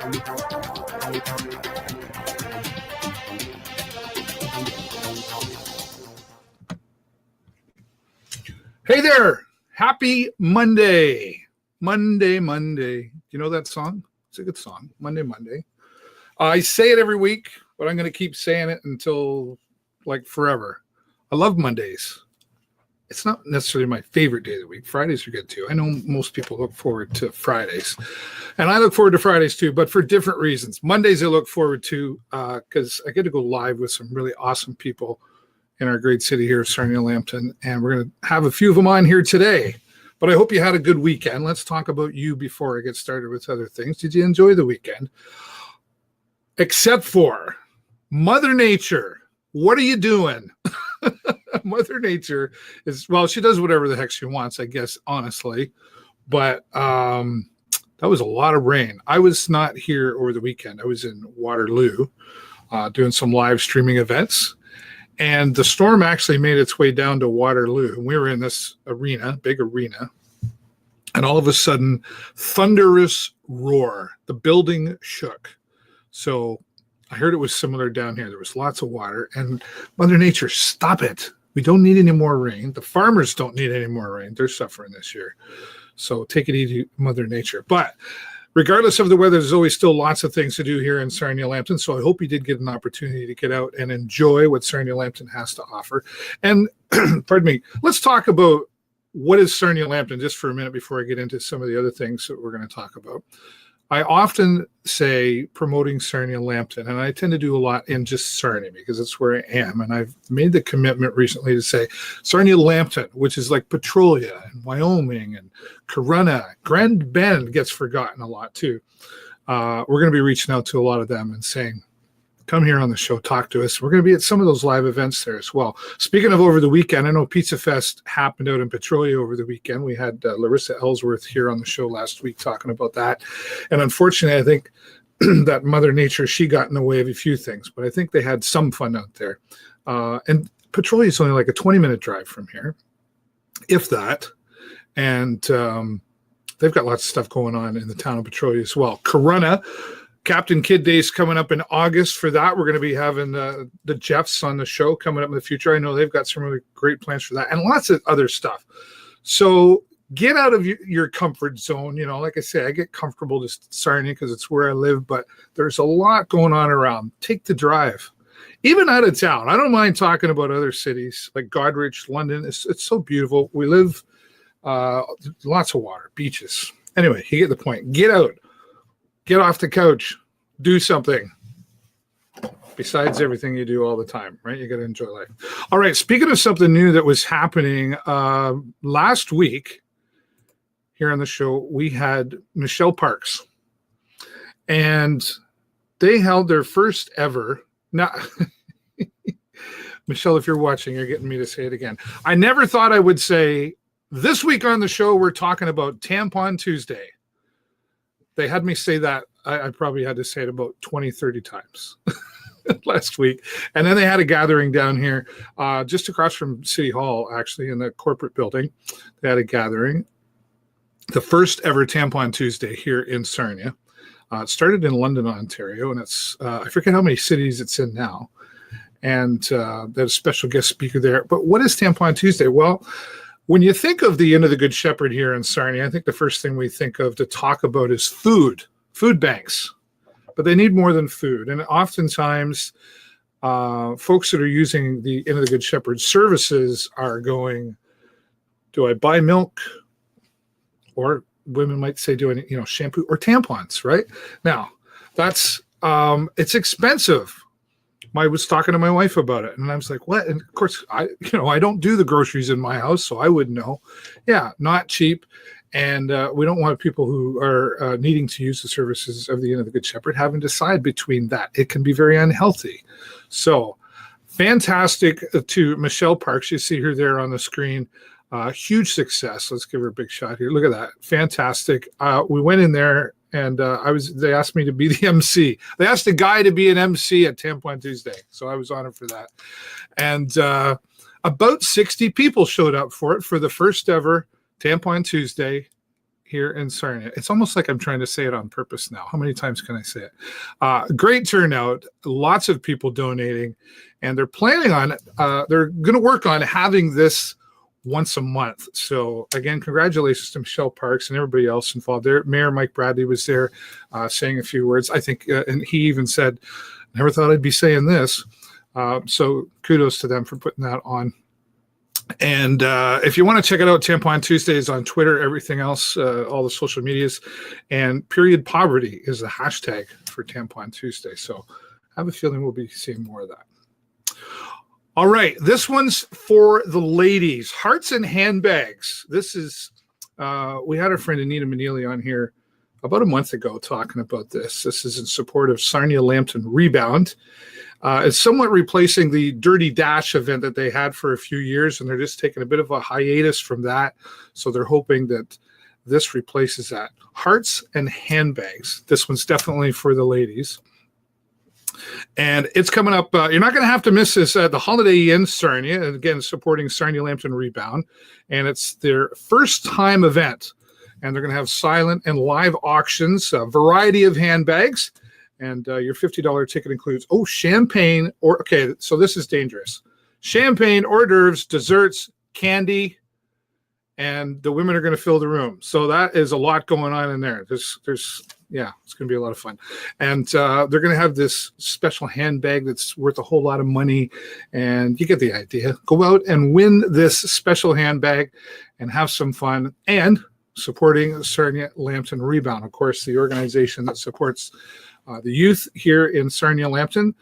Hey there. Happy Monday. Monday. You know that song? It's a good song. Monday. I say it every week, but I'm going to keep saying it until like forever. I love Mondays. It's not necessarily my favorite day of the week. Fridays are good too. I know most people look forward to Fridays, and I look forward to Fridays too, but for different reasons. Mondays I look forward to because I get to go live with some really awesome people in our great city here of Sarnia, Lambton, and we're going to have a few of them on here today. But I hope you had a good weekend. Let's talk about you before I get started with other things. Did you enjoy the weekend? Except for Mother Nature. What are you doing? Mother Nature is, well, she does whatever the heck she wants, I guess, honestly. But that was a lot of rain. I was not here over the weekend. I was in Waterloo doing some live streaming events. And the storm actually made its way down to Waterloo. We were in this arena, big arena. And all of a sudden, thunderous roar. The building shook. So I heard it was similar down here. There was lots of water. And Mother Nature, stop it. We don't need any more rain. The farmers don't need any more rain. They're suffering this year. So take it easy, Mother Nature. But regardless of the weather, there's always still lots of things to do here in Sarnia, Lambton. So I hope you did get an opportunity to get out and enjoy what Sarnia, Lambton has to offer. And pardon me, let's talk about what is Sarnia, Lambton just for a minute before I get into some of the other things that we're going to talk about. I often say promoting Sarnia, Lambton, and I tend to do a lot in just Sarnia because it's where I am. And I've made the commitment recently to say Sarnia, Lambton, which is like Petrolia and Wyoming and Corunna. Grand Bend gets forgotten a lot too. We're going to be reaching out to a lot of them and saying, come here on the show, talk to us. We're going to be at some of those live events there as well. Speaking of over the weekend, I know Pizza Fest happened out in Petrolia over the weekend. We had Larissa Ellsworth here on the show last week talking about that. And unfortunately, I think that Mother Nature, she got in the way of a few things, but I think they had some fun out there. And Petrolia is only like a 20-minute drive from here, if that. And they've got lots of stuff going on in the town of Petrolia as well. Corunna, Captain Kid Day's coming up in August. For that, we're going to be having the Jeffs on the show coming up in the future. I know they've got some really great plans for that and lots of other stuff. So get out of your comfort zone. You know, like I say, I get comfortable just Sarnia because it's where I live, but there's a lot going on around. Take the drive. Even out of town. I don't mind talking about other cities like Goderich, London. It's so beautiful. We live lots of water, beaches. Anyway, you get the point. Get out. Get off the couch, do something besides everything you do all the time, right? You got to enjoy life. All right. Speaking of something new that was happening last week here on the show, we had Michelle Parks, and they held their first ever. Now, Michelle, if you're watching, you're getting me to say it again. I never thought I would say this week on the show, we're talking about Tampon Tuesday. They had me say that. I probably had to say it about 20, 30 times last week. And then they had a gathering down here just across from City Hall, actually, in the corporate building. They had a gathering. The first ever Tampon Tuesday here in Sarnia. It started in London, Ontario, and it's I forget how many cities it's in now. And there's a special guest speaker there. But what is Tampon Tuesday? Well, when you think of the Inn of the Good Shepherd here in Sarnia, I think the first thing we think of to talk about is food banks. But they need more than food. And oftentimes, folks that are using the Inn of the Good Shepherd services are going, do I buy milk? Or women might say, do I, shampoo or tampons, right? Now, that's, it's expensive. I was talking to my wife about it, and I was like, what? And of course, I don't do the groceries in my house, so I wouldn't know. Yeah, not cheap. And we don't want people who are needing to use the services of the Inn of the Good Shepherd having to decide between that. It can be very unhealthy. So fantastic to Michelle Parks. You see her there on the screen. Huge success. Let's give her a big shot here. Look at that. Fantastic. We went in there. And they asked me to be the MC. They asked a guy to be an MC at Tampon Tuesday. So I was honored for that. And about 60 people showed up for it for the first ever Tampon Tuesday here in Sarnia. It's almost like I'm trying to say it on purpose now. How many times can I say it? Great turnout, lots of people donating, and they're planning on, they're going to work on having this once a month. So again, congratulations to Michelle Parks and everybody else involved there. Mayor Mike Bradley was there saying a few words. I think, and he even said, never thought I'd be saying this. So kudos to them for putting that on. And if you want to check it out, Tampon Tuesdays on Twitter, everything else, all the social medias, and period poverty is the hashtag for Tampon Tuesday. So I have a feeling we'll be seeing more of that. All right, this one's for the ladies. Hearts and handbags. This is, we had our friend Anita Manili on here about a month ago talking about this. This is in support of Sarnia Lambton Rebound. It's somewhat replacing the Dirty Dash event that they had for a few years, and they're just taking a bit of a hiatus from that. So they're hoping that this replaces that. Hearts and handbags. This one's definitely for the ladies. And it's coming up. You're not going to have to miss this at the Holiday Inn Sarnia, and again, supporting Sarnia Lambton Rebound. And it's their first time event. And they're going to have silent and live auctions, a variety of handbags. And your $50 ticket includes, champagne, okay, so this is dangerous. Champagne, hors d'oeuvres, desserts, candy, and the women are going to fill the room. So that is a lot going on in there. Yeah, it's going to be a lot of fun. And they're going to have this special handbag that's worth a whole lot of money. And you get the idea. Go out and win this special handbag and have some fun. And supporting Sarnia Lambton Rebound, of course, the organization that supports the youth here in Sarnia Lambton.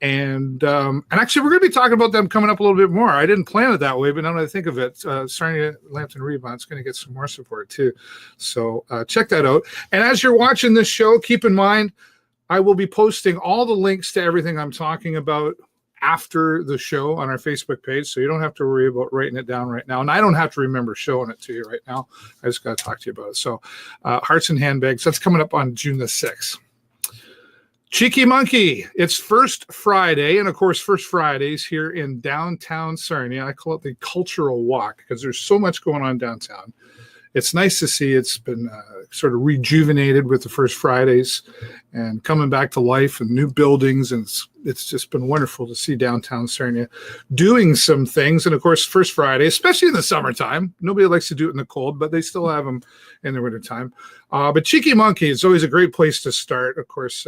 And actually, we're going to be talking about them coming up a little bit more. I didn't plan it that way, but now that I think of it, Sarnia Lambton Rebound is going to get some more support too. So check that out. And as you're watching this show, keep in mind, I will be posting all the links to everything I'm talking about after the show on our Facebook page. So you don't have to worry about writing it down right now. And I don't have to remember showing it to you right now. I just got to talk to you about it. So Hearts and Handbags, that's coming up on June the 6th. Cheeky Monkey, it's First Friday, and of course, First Fridays here in downtown Sarnia. I call it the cultural walk because there's so much going on downtown. It's nice to see it's been sort of rejuvenated with the First Fridays and coming back to life and new buildings, and it's just been wonderful to see downtown Sarnia doing some things. And of course, First Friday, especially in the summertime, nobody likes to do it in the cold, but they still have them in the wintertime. But Cheeky Monkey is always a great place to start. Of course,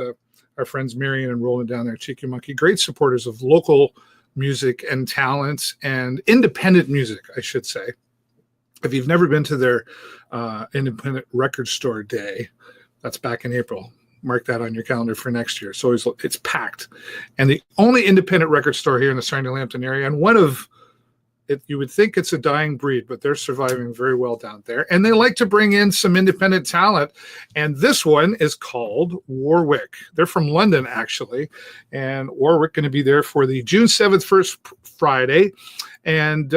our friends Marion and Roland down there, Cheeky Monkey, great supporters of local music and talents and independent music, I should say. If you've never been to their independent record store day, that's back in April. Mark that on your calendar for next year. So it's packed. And the only independent record store here in the Sarnia Lambton area, and one of it, you would think it's a dying breed, but they're surviving very well down there. And they like to bring in some independent talent. And this one is called Warwick. They're from London, actually. And Warwick going to be there for the June 7th, First Friday. And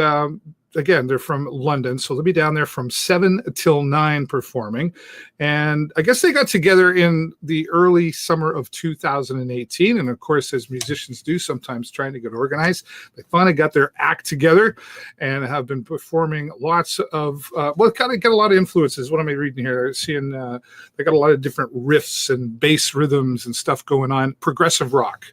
again, they're from London, so they'll be down there from 7 till 9 performing. And I guess they got together in the early summer of 2018. And of course, as musicians do, sometimes trying to get organized, they finally got their act together and have been performing lots of, kind of get a lot of influences. What am I reading here? Seeing they got a lot of different riffs and bass rhythms and stuff going on, progressive rock.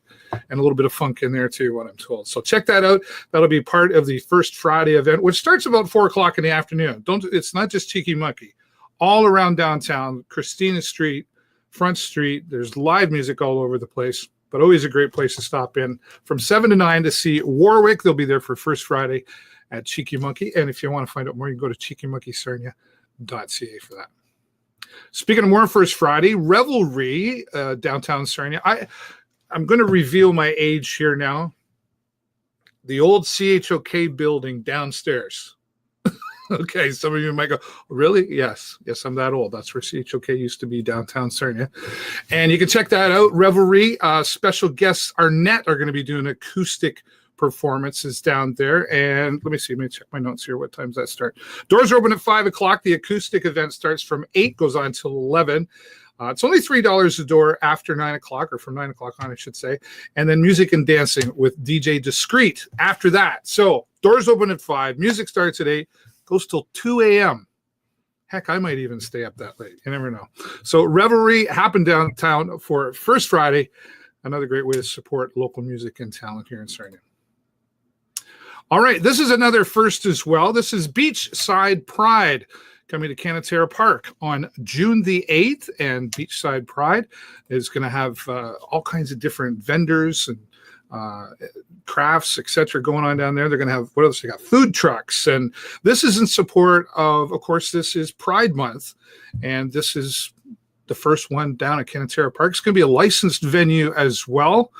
And a little bit of funk in there too, what I'm told. So check that out. That'll be part of the First Friday event, which starts about 4 o'clock in the afternoon. It's not just Cheeky Monkey. All around downtown, Christina Street, Front Street, there's live music all over the place, but always a great place to stop in from 7 to 9 to see Warwick. They'll be there for First Friday at Cheeky Monkey. And if you want to find out more, you can go to cheekymonkeysarnia.ca for that. Speaking of more First Friday, Revelry, downtown Sarnia. I'm going to reveal my age here now. The old CHOK building downstairs. Okay, some of you might go, really? Yes, I'm that old. That's where CHOK used to be, downtown Sarnia. And you can check that out. Revelry, special guests, Arnett, are going to be doing acoustic performances down there. And let me check my notes here. What times that start? Doors are open at 5 o'clock. The acoustic event starts from 8, goes on till 11. It's only $3 a door after 9 o'clock, or from 9 o'clock on, I should say. And then music and dancing with DJ Discreet after that. So doors open at 5. Music starts at 8, goes till 2 a.m. Heck, I might even stay up that late. You never know. So Revelry happened downtown for First Friday. Another great way to support local music and talent here in Sarnia. All right, this is another first as well. This is Beachside Pride coming to Canatera Park on June the 8th. And Beachside Pride is going to have all kinds of different vendors and crafts, etc., going on down there. They're going to have, what else? They got food trucks. And this is in support of course, this is Pride Month. And this is the first one down at Canatera Park. It's going to be a licensed venue as well.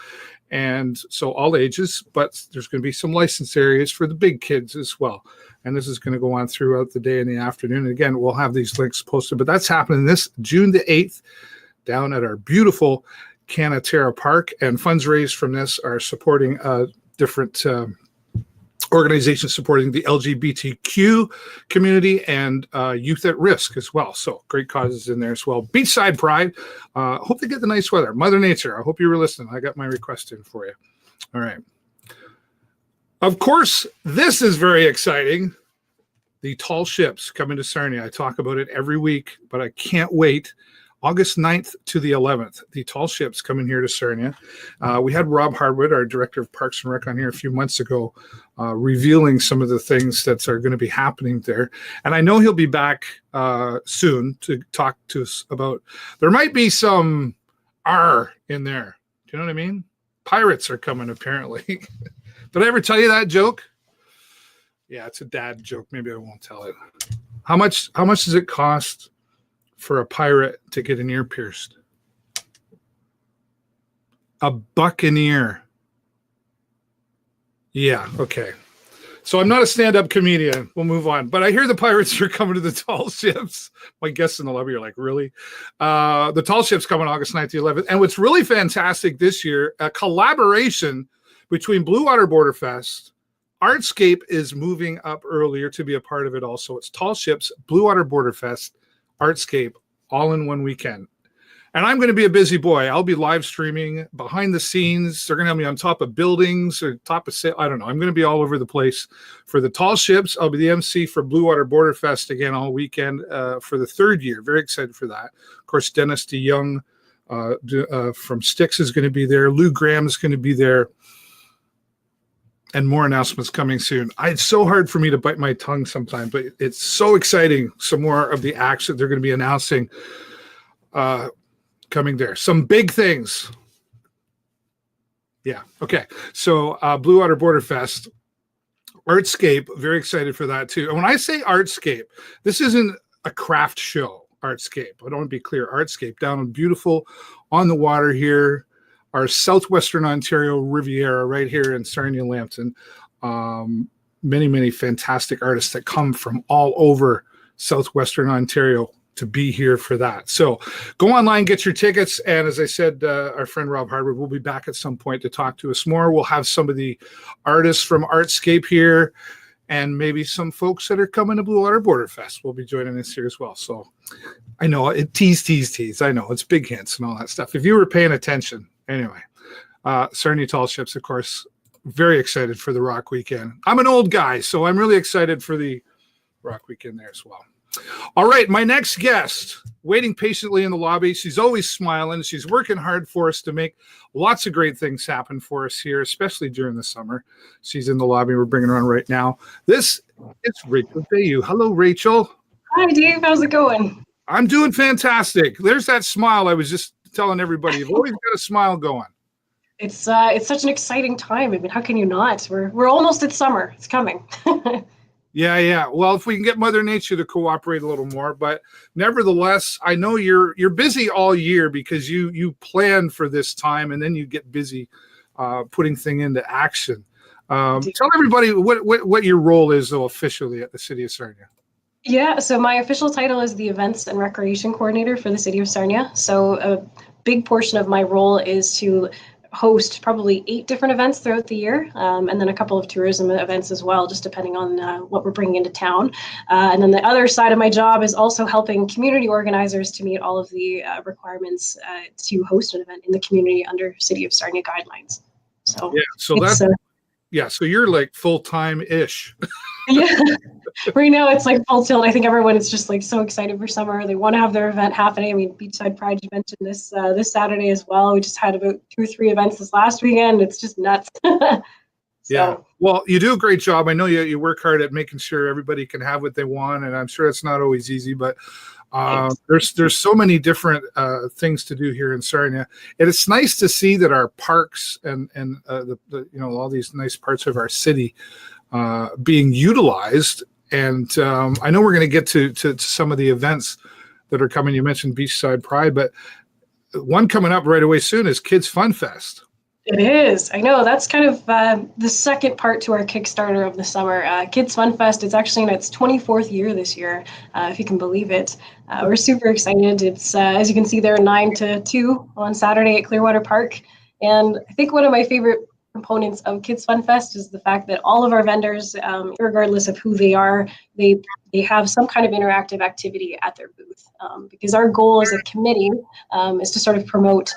And so all ages, but there's going to be some licensed areas for the big kids as well. And this is going to go on throughout the day and the afternoon. And again, we'll have these links posted, but that's happening this June the 8th down at our beautiful Canatera Park. And funds raised from this are supporting different organizations supporting the LGBTQ community and youth at risk as well. So great causes in there as well. Beachside Pride. Hope they get the nice weather. Mother Nature, I hope you were listening. I got my request in for you. All right. Of course, this is very exciting. The tall ships coming to Sarnia. I talk about it every week, but I can't wait. August 9th to the 11th, the tall ships coming here to Sarnia. We had Rob Hardwood, our director of Parks and Rec, on here a few months ago, revealing some of the things that are going to be happening there. And I know he'll be back soon to talk to us about, there might be some R in there. Do you know what I mean? Pirates are coming, apparently. Did I ever tell you that joke? Yeah, it's a dad joke. Maybe I won't tell it. How much does it cost for a pirate to get an ear pierced? A buccaneer. Yeah, okay. So I'm not a stand-up comedian. We'll move on. But I hear the pirates are coming to the tall ships. My guests in the lobby are like, really? The tall ships coming August 9th to 11th. And what's really fantastic this year, a collaboration between Bluewater Border Fest. Artscape is moving up earlier to be a part of it also. It's tall ships, Bluewater Border Fest, Artscape, all in one weekend. And I'm going to be a busy boy. I'll be live streaming behind the scenes. They're going to have me on top of buildings or top of, I don't know. I'm going to be all over the place for the tall ships. I'll be the MC for Bluewater Border Fest again all weekend for the third year. Very excited for that. Of course, Dennis DeYoung from Styx is going to be there. Lou Graham is going to be there. And more announcements coming soon. It's so hard for me to bite my tongue sometimes, but it's so exciting. Some more of the acts that they're going to be announcing coming there. Some big things. Yeah. Okay. So Bluewater Border Fest, Artscape, very excited for that too. And when I say Artscape, this isn't a craft show. Artscape. I don't want to be clear. Artscape down in beautiful on the water here. Our southwestern Ontario Riviera right here in Sarnia, Lambton. Many, many fantastic artists that come from all over southwestern Ontario to be here for that. So go online, get your tickets. And as I said, our friend Rob Hardwood will be back at some point to talk to us more. We'll have some of the artists from Artscape here and maybe some folks that are coming to Bluewater Border Fest will be joining us here as well. So I know it tease. I know it's big hints and all that stuff. If you were paying attention. Anyway, Sarnia Tall Ships, of course, very excited for the Rock Weekend. I'm an old guy, so I'm really excited for the Rock Weekend there as well. All right, my next guest, waiting patiently in the lobby. She's always smiling. She's working hard for us to make lots of great things happen for us here, especially during the summer. She's in the lobby. We're bringing her on right now. This is Rachel Veilleux. Hello, Rachel. Hi, Dave. How's it going? I'm doing fantastic. There's that smile I was just telling everybody. You've always got a smile going. It's such an exciting time. I mean, how can you not? We're almost at summer. It's coming. Yeah. Well, if we can get Mother Nature to cooperate a little more, but nevertheless, I know you're busy all year because you plan for this time and then you get busy putting thing into action. Tell everybody what your role is though officially at the City of Sarnia. Yeah, so my official title is the Events and Recreation Coordinator for the City of Sarnia. So a big portion of my role is to host probably 8 different events throughout the year, and then a couple of tourism events as well, just depending on what we're bringing into town. And then the other side of my job is also helping community organizers to meet all of the requirements to host an event in the community under City of Sarnia guidelines. So yeah, so Yeah, so you're like full-time-ish. Yeah. Right now it's like full tilt. I think everyone is just like so excited for summer. They want to have their event happening. I mean, Beachside Pride, you mentioned this Saturday as well. We just had about 2 or 3 events this last weekend. It's just nuts. Yeah. Well, you do a great job. I know you work hard at making sure everybody can have what they want, and I'm sure it's not always easy, but there's so many different things to do here in Sarnia, and it's nice to see that our parks and the all these nice parts of our city being utilized. And I know we're going to get to some of the events that are coming. You mentioned Beachside Pride, but one coming up right away soon is Kids Fun Fest. It is. I know. That's kind of the second part to our Kickstarter of the summer. Kids Fun Fest, it's actually in its 24th year this year, if you can believe it. We're super excited. It's, as you can see there, 9 to 2 on Saturday at Clearwater Park. And I think one of my favorite components of Kids Fun Fest is the fact that all of our vendors, regardless of who they are, they have some kind of interactive activity at their booth. Because our goal as a committee is to sort of promote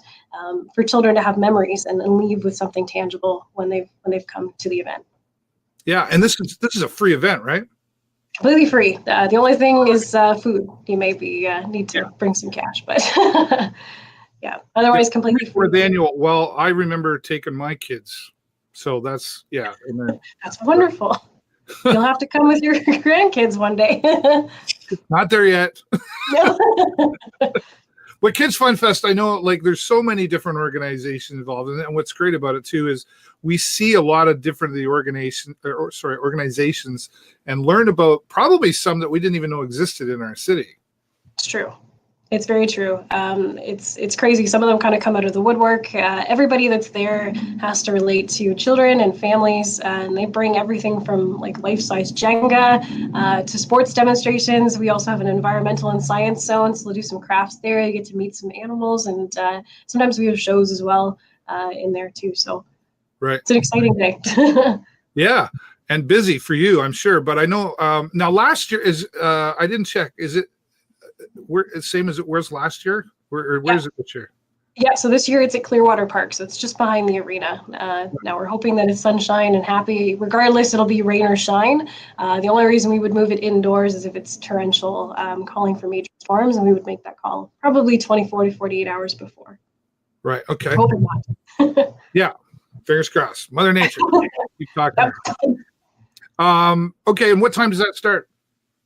for children to have memories and leave with something tangible when they've come to the event. Yeah, and this is a free event, right? Completely free. The only thing is food. You may need to bring some cash, but yeah. Otherwise, completely free. For the annual. Well, I remember taking my kids, so that's That's wonderful. You'll have to come with your grandkids one day. Not there yet. No. But Kids Fun Fest, I know, like, there's so many different organizations involved in it, and what's great about it too is we see a lot of different organizations, and learn about probably some that we didn't even know existed in our city. It's true. It's very true. It's crazy. Some of them kind of come out of the woodwork. Everybody that's there has to relate to children and families, and they bring everything from like life-size Jenga to sports demonstrations. We also have an environmental and science zone, so we'll do some crafts there. You get to meet some animals, and sometimes we have shows as well in there too. So right, it's an exciting day. Yeah, and busy for you, I'm sure. But I know now last year is I didn't check. Is it? Same as it was last year? Where is it this year? Yeah, so this year it's at Clearwater Park, so it's just behind the arena. Now we're hoping that it's sunshine and happy. Regardless, it'll be rain or shine. The only reason we would move it indoors is if it's torrential, calling for major storms, and we would make that call probably 24 to 48 hours before. Right, okay. Hoping not. Yeah, fingers crossed. Mother Nature. Keep talking. Okay, and what time does that start?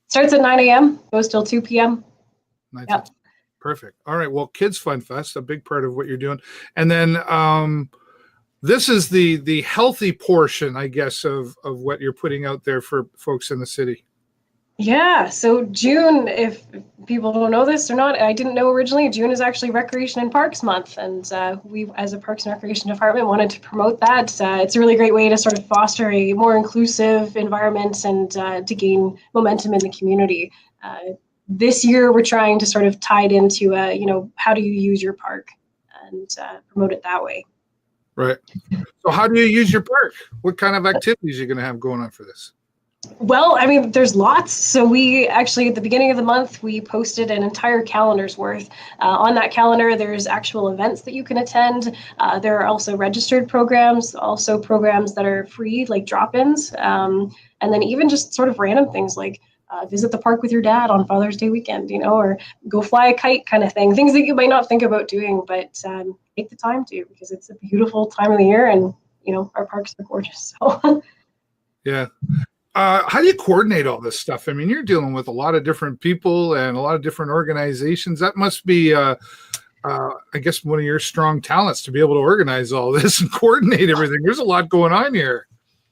Starts at 9 a.m., goes till 2 p.m. Yep. Perfect. All right. Well, Kids Fun Fest, a big part of what you're doing. And then this is the healthy portion, I guess, of what you're putting out there for folks in the city. Yeah. So June, if people don't know this or not, I didn't know originally, June is actually Recreation and Parks Month. And we, as a Parks and Recreation Department, wanted to promote that. It's a really great way to sort of foster a more inclusive environment and to gain momentum in the community. This year, we're trying to sort of tie it into, how do you use your park and promote it that way. Right. So how do you use your park? What kind of activities are you going to have going on for this? Well, I mean, there's lots. So we actually, at the beginning of the month, we posted an entire calendar's worth. On that calendar, there's actual events that you can attend. There are also registered programs, also programs that are free, like drop-ins, and then even just sort of random things like visit the park with your dad on Father's Day weekend, or go fly a kite kind of thing. Things that you might not think about doing, but take the time to, because it's a beautiful time of the year, and our parks are gorgeous. So yeah. How do you coordinate all this stuff? I mean, you're dealing with a lot of different people and a lot of different organizations. That must be, I guess, one of your strong talents, to be able to organize all this and coordinate everything. There's a lot going on here.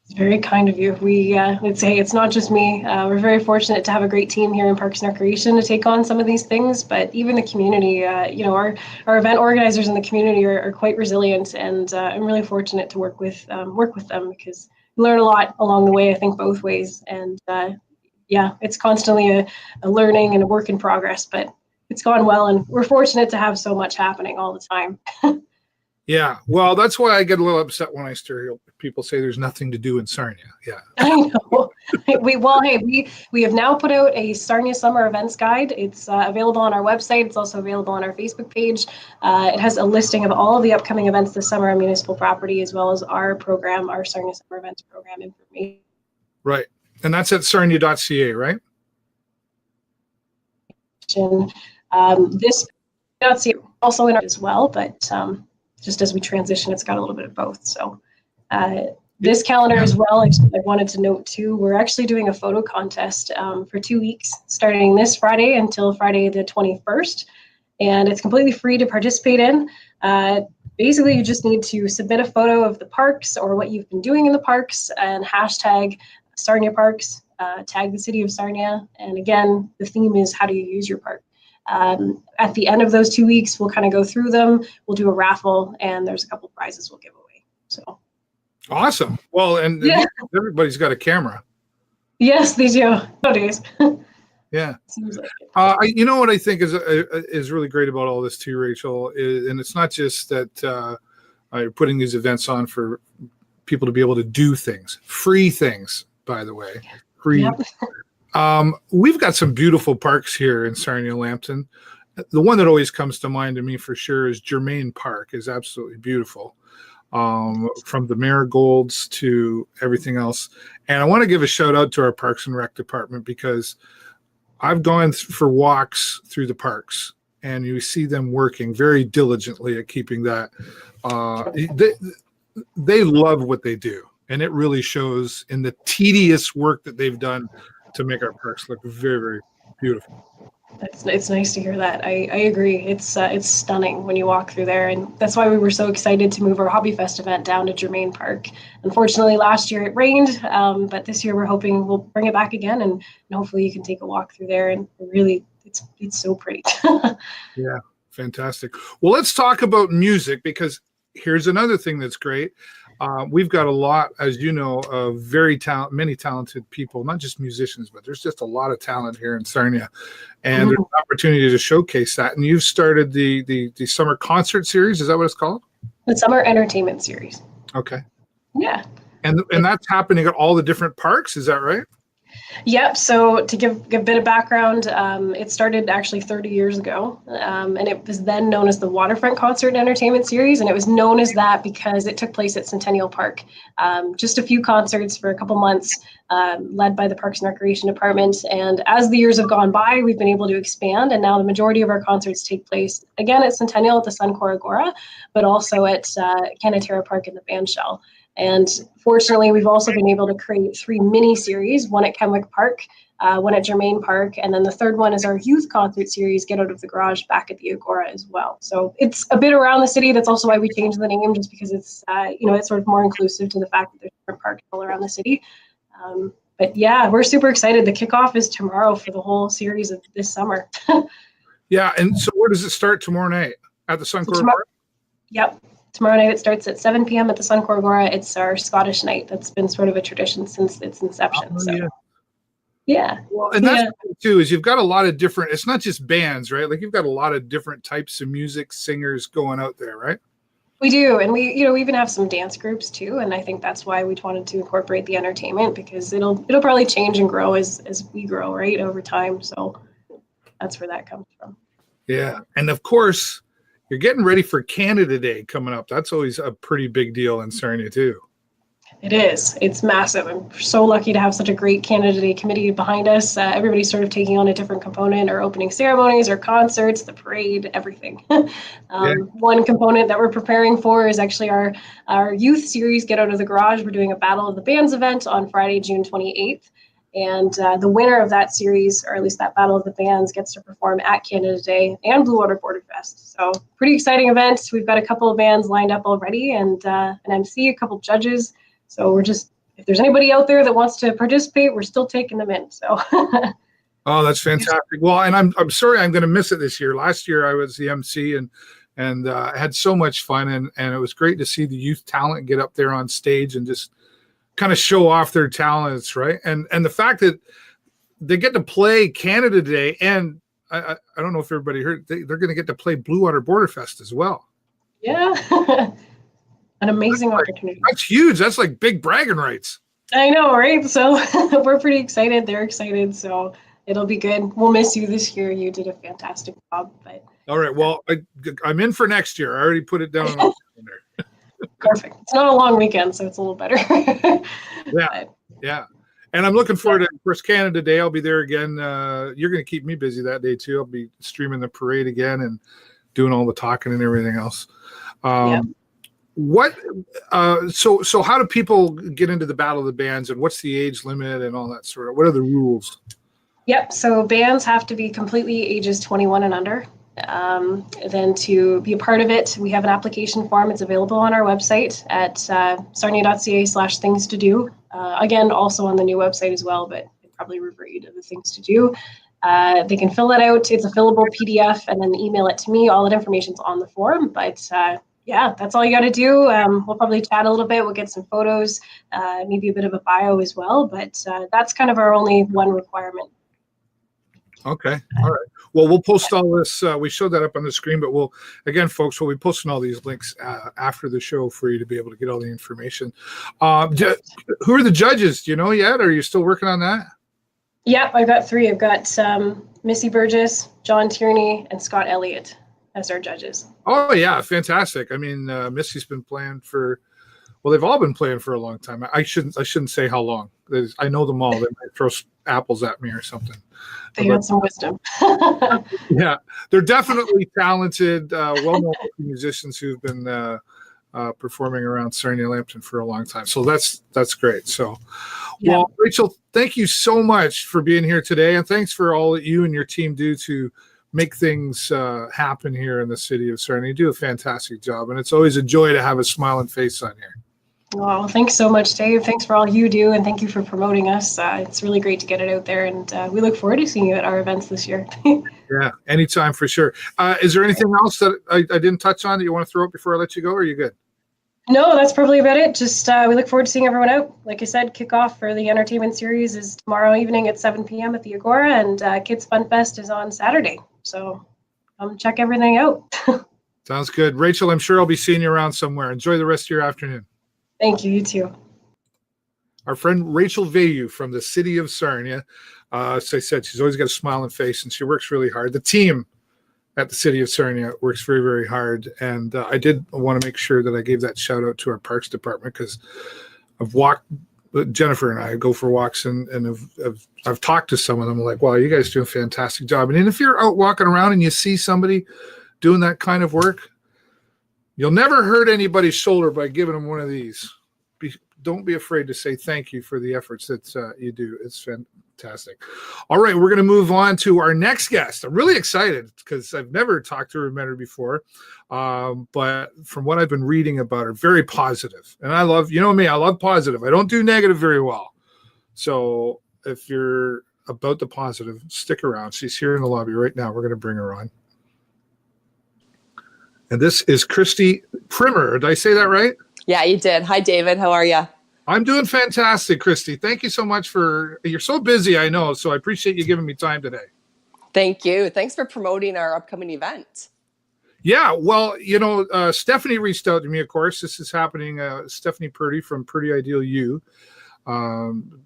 It's very kind of you. We would say it's not just me. We're very fortunate to have a great team here in Parks and Recreation to take on some of these things, but even the community, our event organizers in the community are quite resilient, and I'm really fortunate to work with them, because you learn a lot along the way, I think, both ways. And it's constantly a learning and a work in progress, but it's gone well, and we're fortunate to have so much happening all the time. Yeah, well, that's why I get a little upset when I hear people say there's nothing to do in Sarnia. Yeah, I know. We have now put out a Sarnia Summer Events Guide. It's available on our website. It's also available on our Facebook page. It has a listing of all of the upcoming events this summer on municipal property, as well as our program, our Sarnia Summer Events program information. right. And that's at sarnia.ca, right? This also in as well, but just as we transition, it's got a little bit of both. So this calendar as well, I wanted to note too, we're actually doing a photo contest for 2 weeks, starting this Friday until Friday the 21st. And it's completely free to participate in. Basically, you just need to submit a photo of the parks or what you've been doing in the parks and hashtag Sarnia Parks, tag the city of Sarnia. And again, the theme is how do you use your park? At the end of those 2 weeks, we'll kind of go through them. We'll do a raffle, and there's a couple prizes we'll give away. So awesome. Well, and everybody's got a camera. Yes, these nowadays. Yeah. Seems like it. You know what I think is really great about all this too, Rachel, and it's not just that you're putting these events on for people to be able to do things, free things, by the way, free. Yep. We've got some beautiful parks here in Sarnia Lambton. The one that always comes to mind to me for sure is Germain Park. Is absolutely beautiful, from the marigolds to everything else. And I want to give a shout out to our Parks and Rec department, because I've gone for walks through the parks, and you see them working very diligently at keeping that. They love what they do, and it really shows in the tedious work that they've done to make our parks look very, very beautiful. It's nice to hear that. I agree. It's stunning when you walk through there, and that's why we were so excited to move our Hobby Fest event down to Germain Park. Unfortunately, last year it rained, but this year we're hoping we'll bring it back again, and hopefully you can take a walk through there. And really, it's so pretty. Yeah, fantastic. Well, let's talk about music, because here's another thing that's great. We've got a lot, as you know, of many talented people, not just musicians, but there's just a lot of talent here in Sarnia, and there's an opportunity to showcase that. And you've started the summer concert series. Is that what it's called? The Summer Entertainment Series. Okay. Yeah. And that's happening at all the different parks. Is that right? Yep. So to give a bit of background, it started actually 30 years ago, and it was then known as the Waterfront Concert and Entertainment Series, and it was known as that because it took place at Centennial Park. Just a few concerts for a couple months, led by the Parks and Recreation Department. And as the years have gone by, we've been able to expand, and now the majority of our concerts take place again at Centennial at the Suncor Agora, but also at Canatera Park in the Bandshell. And fortunately, we've also been able to create 3 mini series, one at Kenwick Park, one at Germain Park, and then the third one is our youth concert series, Get Out of the Garage, back at the Agora as well. So it's a bit around the city. That's also why we changed the name, just because it's, it's sort of more inclusive to the fact that there's different parks all around the city. But yeah, we're super excited. The kickoff is tomorrow for the whole series of this summer. Yeah. And so where does it start tomorrow night? At the Suncor Agora? Yep. Tomorrow night it starts at 7 p.m. at the Suncor Agora. It's our Scottish night. That's been sort of a tradition since its inception. Oh, so yeah. Well, and that's too, is you've got a lot of different, it's not just bands, right? Like you've got a lot of different types of music, singers going out there, right? We do. And we even have some dance groups too. And I think that's why we wanted to incorporate the entertainment, because it'll probably change and grow as we grow, right, over time. So that's where that comes from. Yeah. And of course, you're getting ready for Canada Day coming up. That's always a pretty big deal in Sarnia too. It is. It's massive. I'm so lucky to have such a great Canada Day committee behind us. Everybody's sort of taking on a different component, or opening ceremonies, or concerts, the parade, everything. One component that we're preparing for is actually our youth series, Get Out of the Garage. We're doing a Battle of the Bands event on Friday, June 28th. And the winner of that series, or at least that Battle of the Bands, gets to perform at Canada Day and Bluewater Border Fest. So pretty exciting event. We've got a couple of bands lined up already, and an MC, a couple judges. So we're just, if there's anybody out there that wants to participate, we're still taking them in. So. Oh, that's fantastic. Well, and I'm sorry I'm going to miss it this year. Last year I was the MC and I had so much fun, and it was great to see the youth talent get up there on stage and just kind of show off their talents, right? And the fact that they get to play Canada Day, and I don't know if everybody heard, they're going to get to play Bluewater Border Fest as well. Yeah. an amazing opportunity. That's huge. That's like big bragging rights. I know, right? So we're pretty excited. They're excited. So it'll be good. We'll miss you this year. You did a fantastic job. But all right. Well, I'm in for next year. I already put it down on the calendar. Perfect. It's not a long weekend, so it's a little better. Yeah. Yeah. And I'm looking forward to First Canada Day. I'll be there again. You're going to keep me busy that day too. I'll be streaming the parade again and doing all the talking and everything else. What? So how do people get into the Battle of the Bands, and what's the age limit and all that sort of? What are the rules? Yep. So bands have to be completely ages 21 and under. Then to be a part of it, we have an application form. It's available on our website at sarnia.ca/things to do. Again, also on the new website as well, but I'd probably revert you to the things to do. They can fill it out. It's a fillable PDF and then email it to me. All that information's on the form, but yeah, that's all you got to do. We'll probably chat a little bit. We'll get some photos, maybe a bit of a bio as well, but that's kind of our only one requirement. Okay. All right. Well, we'll post all this. We showed that up on the screen, but we'll, again, folks, we'll be posting all these links after the show for you to be able to get all the information. Who are the judges? Do you know yet? Or are you still working on that? Yeah, I've got 3. I've got Missy Burgess, John Tierney, and Scott Elliott as our judges. Oh, yeah. Fantastic. I mean, Missy's been playing for, well, they've all been playing for a long time. I shouldn't say how long. I know them all. They might throw apples at me or something. They got some wisdom. Yeah, they're definitely talented, well-known musicians who've been performing around Sarnia Lambton for a long time. So that's great. So, Yeah. Well, Rachel, thank you so much for being here today, and thanks for all that you and your team do to make things happen here in the city of Sarnia. You do a fantastic job, and it's always a joy to have a smiling face on here. Well, thanks so much, Dave. Thanks for all you do, and thank you for promoting us. It's really great to get it out there, and we look forward to seeing you at our events this year. Yeah, anytime for sure. Is there anything else that I didn't touch on that you want to throw up before I let you go, or are you good? No, that's probably about it. Just we look forward to seeing everyone out. Like I said, kickoff for the entertainment series is tomorrow evening at 7 p.m. at the Agora, and Kids Fun Fest is on Saturday. So check everything out. Sounds good. Rachel, I'm sure I'll be seeing you around somewhere. Enjoy the rest of your afternoon. Thank you. You too. Our friend Rachel Veilleux from the city of Sarnia. As I said, she's always got a smiling face, and she works really hard. The team at the city of Sarnia works very, very hard. And I did want to make sure that I gave that shout out to our parks department, because I've walked, Jennifer and I go for walks, and I've talked to some of them. I'm like, wow, you guys do a fantastic job. And if you're out walking around and you see somebody doing that kind of work, you'll never hurt anybody's shoulder by giving them one of these. Don't be afraid to say thank you for the efforts that you do. It's fantastic. All right, we're going to move on to our next guest. I'm really excited because I've never talked to her or met her before. But from what I've been reading about her, very positive. And I love, you know me, I love positive. I don't do negative very well. So if you're about the positive, stick around. She's here in the lobby right now. We're going to bring her on. And this is Christy Primer. Did I say that right? Yeah, you did. Hi, David. How are you? I'm doing fantastic, Christy. Thank you so much you're so busy, I know, so I appreciate you giving me time today. Thank you. Thanks for promoting our upcoming event. Yeah, well, Stephanie reached out to me, of course. This is happening. Stephanie Purdy from Purdy Ideal U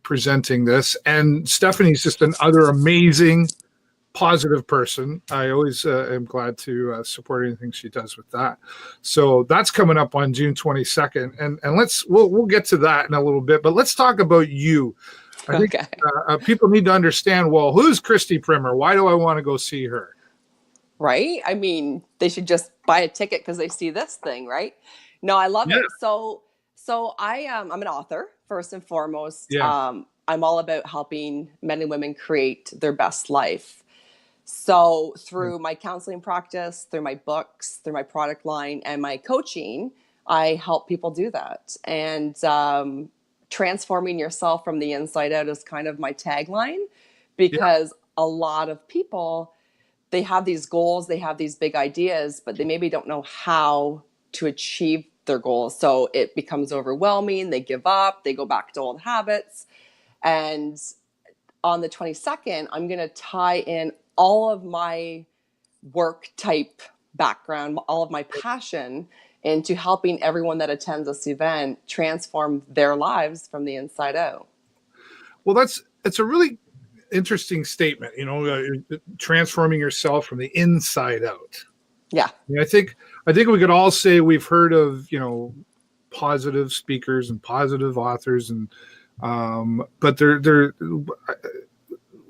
presenting this. And Stephanie's just another amazing, positive person. I always am glad to support anything she does with that. So that's coming up on June 22nd, and we'll get to that in a little bit. But let's talk about you. I think people need to understand. Well, who's Christy Primer? Why do I want to go see her? Right? I mean, they should just buy a ticket because they see this thing, right? No, I love it. So I'm an author first and foremost. Yeah. I'm all about helping men and women create their best life. So through my counseling practice, through my books, through my product line, and my coaching, I help people do that. And transforming yourself from the inside out is kind of my tagline, because a lot of people, they have these goals, they have these big ideas, but they maybe don't know how to achieve their goals. So it becomes overwhelming. They give up. They go back to old habits. And on the 22nd, I'm going to tie in all of my work type background, all of my passion, into helping everyone that attends this event transform their lives from the inside out. Well, it's a really interesting statement, transforming yourself from the inside out. Yeah. I think we could all say we've heard of, positive speakers and positive authors, and but they're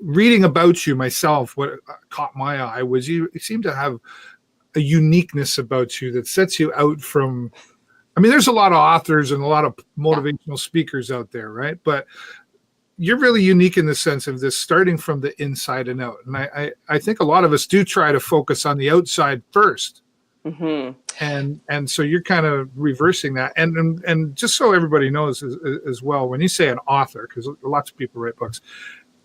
reading about you myself. What caught my eye was you seem to have a uniqueness about you that sets you out from. I mean, there's a lot of authors and a lot of motivational speakers out there, right? But you're really unique in the sense of this starting from the inside and out. And I think a lot of us do try to focus on the outside first. Mm-hmm. And so you're kind of reversing that. And just so everybody knows as well, when you say an author, because lots of people write books,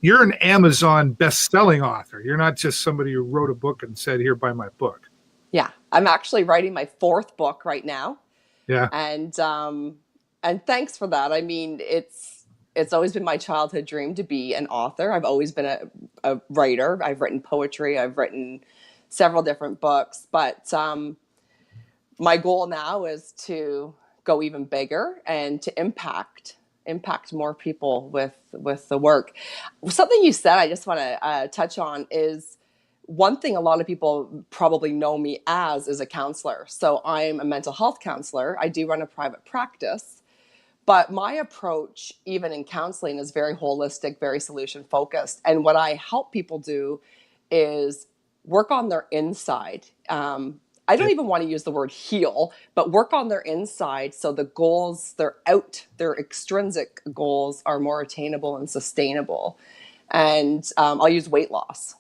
you're an Amazon best-selling author. You're not just somebody who wrote a book and said, here, buy my book. Yeah. I'm actually writing my 4th book right now. Yeah. And thanks for that. I mean, it's always been my childhood dream to be an author. I've always been a writer. I've written poetry. I've written several different books. But my goal now is to go even bigger and to impact more people with the work. Something you said I just want to touch on is one thing a lot of people probably know me as is a counselor. So I'm a mental health counselor. I do run a private practice. But my approach, even in counseling, is very holistic, very solution focused. And what I help people do is work on their inside. I don't even want to use the word heal, but work on their inside so the goals, their extrinsic goals are more attainable and sustainable. And I'll use weight loss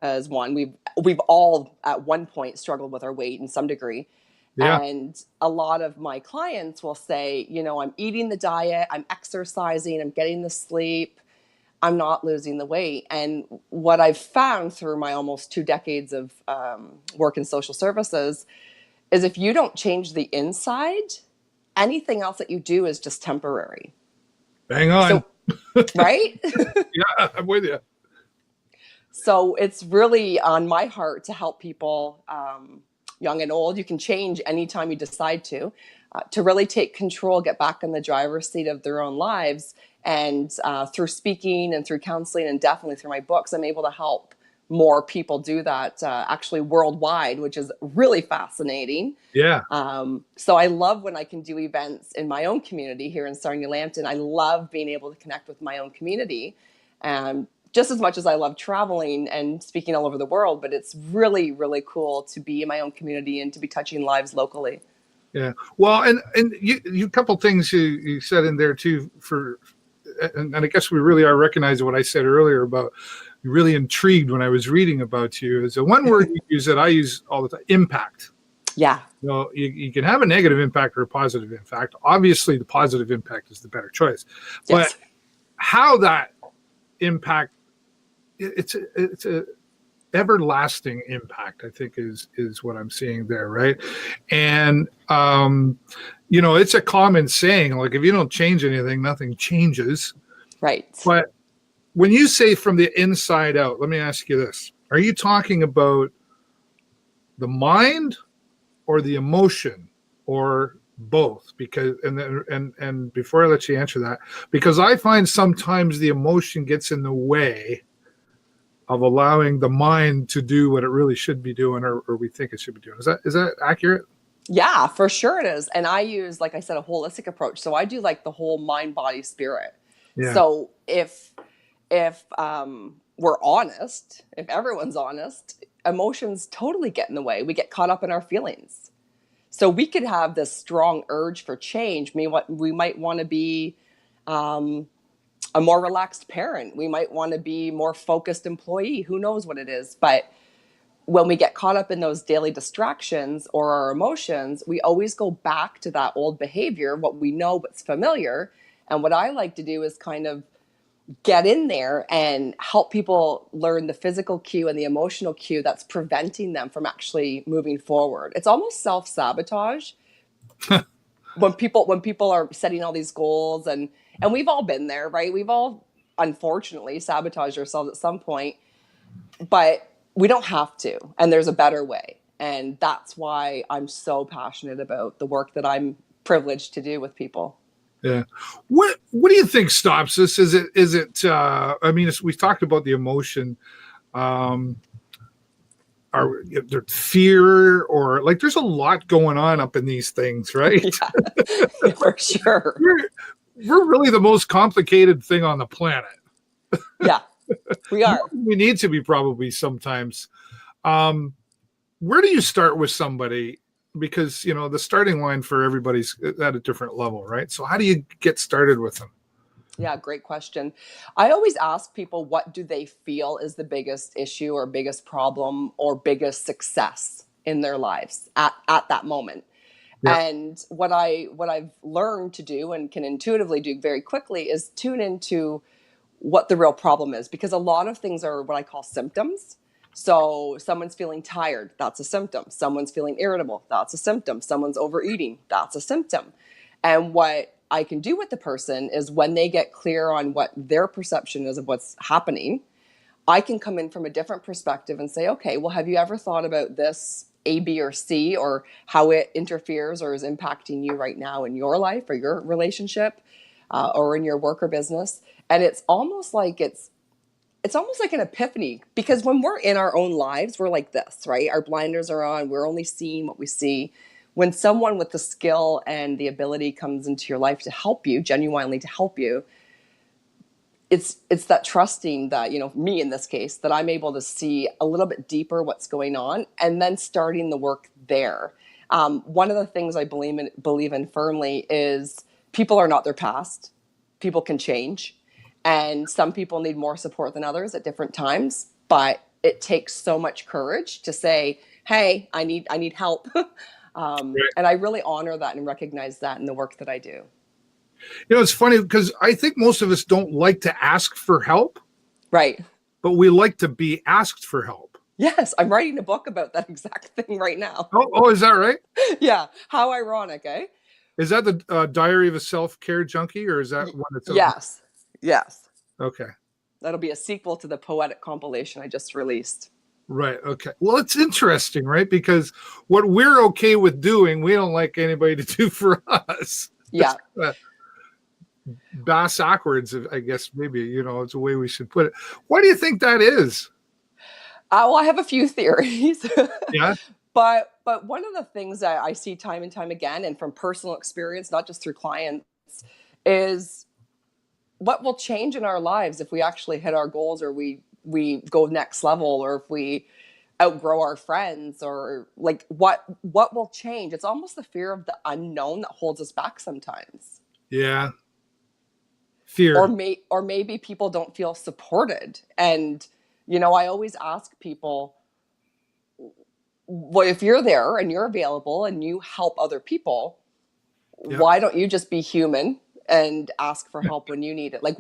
as one. We've all at one point struggled with our weight in some degree. Yeah. And a lot of my clients will say, I'm eating the diet, I'm exercising, I'm getting the sleep, I'm not losing the weight. And what I've found through my almost 2 decades of work in social services is if you don't change the inside, anything else that you do is just temporary. Bang on. So, right? Yeah, I'm with you. So it's really on my heart to help people, young and old. You can change anytime you decide to really take control, get back in the driver's seat of their own lives. And through speaking and through counseling and definitely through my books, I'm able to help more people do that actually worldwide, which is really fascinating. Yeah. So I love when I can do events in my own community here in Sarnia Lambton. I love being able to connect with my own community. Just as much as I love traveling and speaking all over the world, but it's really, really cool to be in my own community and to be touching lives locally. Yeah. Well, and you couple things you said in there too and I guess we really are recognizing what I said earlier about you're really intrigued when I was reading about you is the one word you use that I use all the time, impact. Yeah. You can have a negative impact or a positive impact. Obviously the positive impact is the better choice, yes. But how that impact, it's a everlasting impact, I think is what I'm seeing there, right? And it's a common saying, like if you don't change anything, nothing changes. Right. But when you say from the inside out, let me ask you this. Are you talking about the mind or the emotion or both? Because and before I let you answer that, because I find sometimes the emotion gets in the way of allowing the mind to do what it really should be doing or we think it should be doing. Is that accurate? Yeah, for sure it is. And I use, like I said, a holistic approach. So I do like the whole mind, body, spirit. Yeah. So if we're honest, if everyone's honest, emotions totally get in the way. We get caught up in our feelings. So we could have this strong urge for change. We might want to be a more relaxed parent. We might want to be more focused employee. Who knows what it is? But when we get caught up in those daily distractions or our emotions, we always go back to that old behavior, what we know, what's familiar. And what I like to do is kind of get in there and help people learn the physical cue and the emotional cue that's preventing them from actually moving forward. It's almost self-sabotage when people are setting all these goals, and we've all been there, right? We've all unfortunately sabotaged ourselves at some point, but we don't have to, and there's a better way. And that's why I'm so passionate about the work that I'm privileged to do with people. Yeah. What do you think stops us? Is it I mean, we've talked about the emotion. Are there fear, or like there's a lot going on up in these things, right? Yeah, for sure. We're really the most complicated thing on the planet. Yeah, we are. We need to be probably sometimes. Where do you start with somebody? Because, you know, the starting line for everybody's at a different level, right? So how do you get started with them? Yeah, great question. I always ask people, what do they feel is the biggest issue or biggest problem or biggest success in their lives at that moment? Yeah. And what I've learned to do and can intuitively do very quickly is tune into what the real problem is, because a lot of things are what I call symptoms. So someone's feeling tired, that's a symptom. Someone's feeling irritable, that's a symptom. Someone's overeating, that's a symptom. And what I can do with the person is, when they get clear on what their perception is of what's happening, I can come in from a different perspective and say, okay, well, have you ever thought about this A, B, or C, or how it interferes or is impacting you right now in your life or your relationship, or in your work or business? And it's almost like an epiphany, because when we're in our own lives, we're like this, right? Our blinders are on. We're only seeing what we see. When someone with the skill and the ability comes into your life to help you, genuinely to help you, it's that trusting that, you know, me in this case, that I'm able to see a little bit deeper what's going on and then starting the work there. One of the things I believe in firmly is people are not their past. People can change. And some people need more support than others at different times, but it takes so much courage to say, hey, I need help. And I really honor that and recognize that in the work that I do. You know, it's funny because I think most of us don't like to ask for help. Right. But we like to be asked for help. Yes, I'm writing a book about that exact thing right now. Oh, is that right? Yeah. How ironic, eh? Is that the Diary of a Self-Care Junkie, or is that one that's Yes. Yes. Okay. That'll be a sequel to the poetic compilation I just released. Right. Okay. Well, it's interesting, right? Because what we're okay with doing, we don't like anybody to do for us. Yeah. Bass backwards, I guess, maybe, you know, it's a way we should put it. Why do you think that is? Well, I have a few theories. Yeah. But one of the things that I see time and time again, and from personal experience, not just through clients, is what will change in our lives if we actually hit our goals, or we go next level, or if we outgrow our friends, or like what will change. It's almost the fear of the unknown that holds us back sometimes. Yeah. Fear. Or maybe people don't feel supported. And, you know, I always ask people, well, if you're there and you're available and you help other people, why don't you just be human and ask for help when you need it? Like,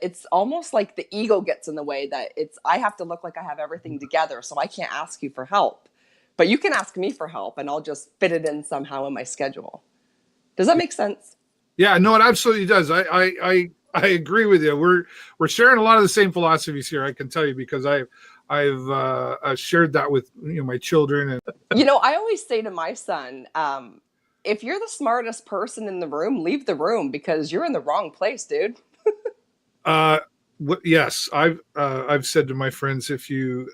it's almost like the ego gets in the way, that I have to look like I have everything together, so I can't ask you for help. But you can ask me for help and I'll just fit it in somehow in my schedule. Does that make sense? Yeah, no, it absolutely does. I agree with you. We're sharing a lot of the same philosophies here, I can tell you, because I've shared that with, you know, my children. And you know, I always say to my son, if you're the smartest person in the room, leave the room, because you're in the wrong place, dude. Yes, I've said to my friends, if you